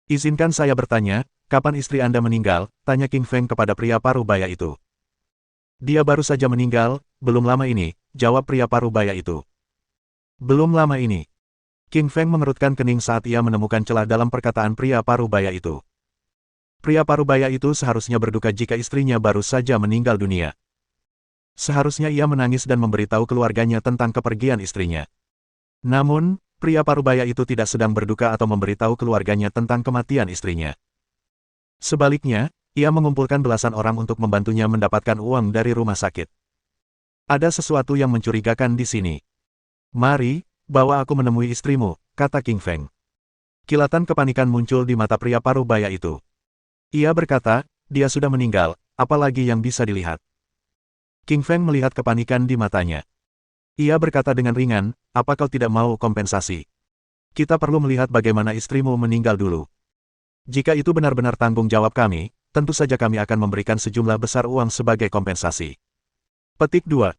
Izinkan saya bertanya, kapan istri Anda meninggal? Tanya King Feng kepada pria parubaya itu. Dia baru saja meninggal, belum lama ini, jawab pria parubaya itu. Belum lama ini. King Feng mengerutkan kening saat ia menemukan celah dalam perkataan pria parubaya itu. Pria parubaya itu seharusnya berduka jika istrinya baru saja meninggal dunia. Seharusnya ia menangis dan memberitahu keluarganya tentang kepergian istrinya. Namun, pria parubaya itu tidak sedang berduka atau memberitahu keluarganya tentang kematian istrinya. Sebaliknya, ia mengumpulkan belasan orang untuk membantunya mendapatkan uang dari rumah sakit. Ada sesuatu yang mencurigakan di sini. Mari, bawa aku menemui istrimu, kata King Feng. Kilatan kepanikan muncul di mata pria parubaya itu. Ia berkata, dia sudah meninggal, apalagi yang bisa dilihat. King Feng melihat kepanikan di matanya. Ia berkata dengan ringan, apa kau tidak mau kompensasi? Kita perlu melihat bagaimana istrimu meninggal dulu. Jika itu benar-benar tanggung jawab kami, tentu saja kami akan memberikan sejumlah besar uang sebagai kompensasi. Petik 2.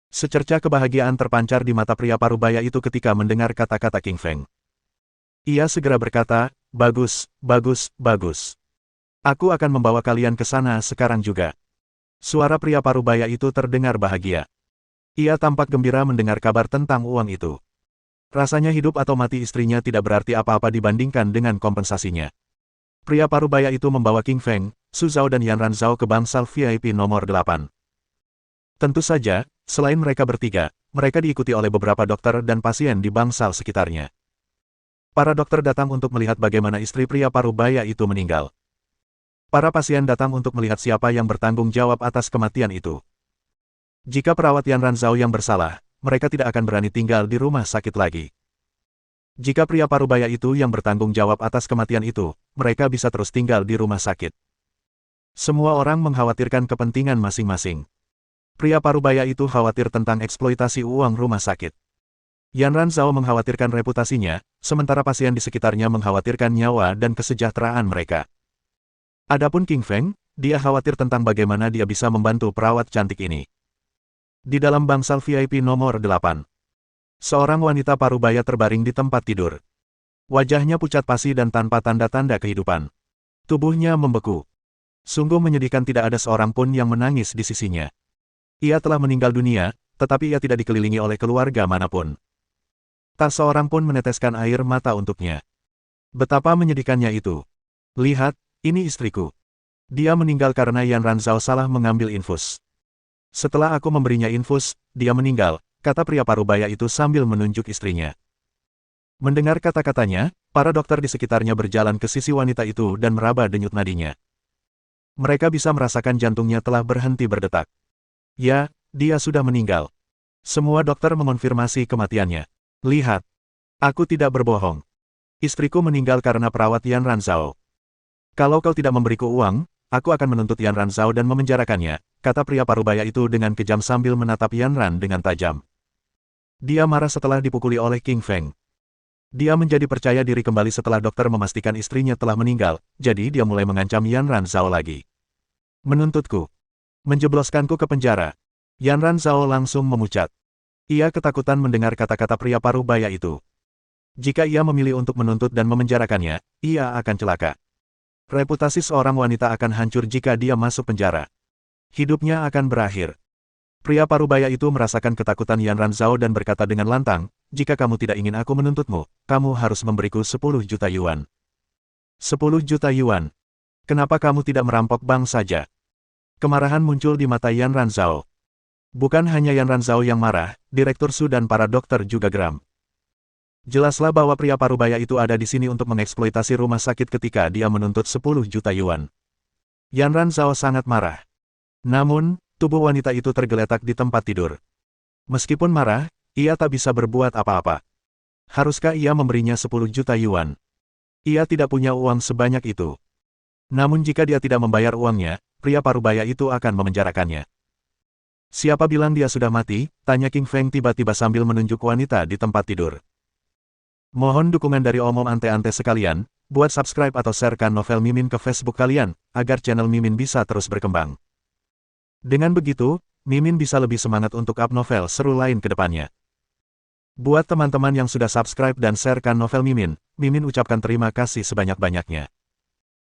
Secerca kebahagiaan terpancar di mata pria parubaya itu ketika mendengar kata-kata King Feng. Ia segera berkata, bagus, bagus, bagus. Aku akan membawa kalian ke sana sekarang juga. Suara pria parubaya itu terdengar bahagia. Ia tampak gembira mendengar kabar tentang uang itu. Rasanya hidup atau mati istrinya tidak berarti apa-apa dibandingkan dengan kompensasinya. Pria parubaya itu membawa King Feng, Su Zhao dan Yan Ranzhao ke bangsal VIP nomor 8. Tentu saja, selain mereka bertiga, mereka diikuti oleh beberapa dokter dan pasien di bangsal sekitarnya. Para dokter datang untuk melihat bagaimana istri pria parubaya itu meninggal. Para pasien datang untuk melihat siapa yang bertanggung jawab atas kematian itu. Jika perawat Yan Ranzhao yang bersalah, mereka tidak akan berani tinggal di rumah sakit lagi. Jika pria parubaya itu yang bertanggung jawab atas kematian itu, mereka bisa terus tinggal di rumah sakit. Semua orang mengkhawatirkan kepentingan masing-masing. Pria parubaya itu khawatir tentang eksploitasi uang rumah sakit. Yan Ranzhao mengkhawatirkan reputasinya, sementara pasien di sekitarnya mengkhawatirkan nyawa dan kesejahteraan mereka. Adapun King Feng, dia khawatir tentang bagaimana dia bisa membantu perawat cantik ini. Di dalam bangsal VIP nomor 8. Seorang wanita parubaya terbaring di tempat tidur. Wajahnya pucat pasi dan tanpa tanda-tanda kehidupan. Tubuhnya membeku. Sungguh menyedihkan, tidak ada seorang pun yang menangis di sisinya. Ia telah meninggal dunia, tetapi ia tidak dikelilingi oleh keluarga manapun. Tak seorang pun meneteskan air mata untuknya. Betapa menyedihkannya itu. Lihat, ini istriku. Dia meninggal karena Yan Ranzhao salah mengambil infus. Setelah aku memberinya infus, dia meninggal, kata pria parubaya itu sambil menunjuk istrinya. Mendengar kata-katanya, para dokter di sekitarnya berjalan ke sisi wanita itu dan meraba denyut nadinya. Mereka bisa merasakan jantungnya telah berhenti berdetak. Ya, dia sudah meninggal. Semua dokter mengonfirmasi kematiannya. Lihat. Aku tidak berbohong. Istriku meninggal karena perawat Yan Ranzhao. Kalau kau tidak memberiku uang, aku akan menuntut Yan Ranzhao dan memenjarakannya, kata pria parubaya itu dengan kejam sambil menatap Yan Ran dengan tajam. Dia marah setelah dipukuli oleh King Feng. Dia menjadi percaya diri kembali setelah dokter memastikan istrinya telah meninggal, jadi dia mulai mengancam Yan Ranzhao lagi. Menuntutku. Menjebloskanku ke penjara. Yan Ranzhao langsung memucat. Ia ketakutan mendengar kata-kata pria parubaya itu. Jika ia memilih untuk menuntut dan memenjarakannya, ia akan celaka. Reputasi seorang wanita akan hancur jika dia masuk penjara. Hidupnya akan berakhir. Pria parubaya itu merasakan ketakutan Yan Ranzhao dan berkata dengan lantang, jika kamu tidak ingin aku menuntutmu, kamu harus memberiku 10 juta yuan. 10 juta yuan. Kenapa kamu tidak merampok bank saja? Kemarahan muncul di mata Yan Ranzhao. Bukan hanya Yan Ranzhao yang marah, Direktur Su dan para dokter juga geram. Jelaslah bahwa pria parubaya itu ada di sini untuk mengeksploitasi rumah sakit ketika dia menuntut 10 juta yuan. Yan Ranzhao sangat marah. Namun, tubuh wanita itu tergeletak di tempat tidur. Meskipun marah, ia tak bisa berbuat apa-apa. Haruskah ia memberinya 10 juta yuan? Ia tidak punya uang sebanyak itu. Namun jika dia tidak membayar uangnya, pria parubaya itu akan memenjarakannya. Siapa bilang dia sudah mati? Tanya King Feng tiba-tiba sambil menunjuk wanita di tempat tidur. Mohon dukungan dari omom ante-ante sekalian, buat subscribe atau sharekan novel Mimin ke Facebook kalian, agar channel Mimin bisa terus berkembang. Dengan begitu, Mimin bisa lebih semangat untuk up novel seru lain ke depannya. Buat teman-teman yang sudah subscribe dan sharekan novel Mimin, Mimin ucapkan terima kasih sebanyak-banyaknya.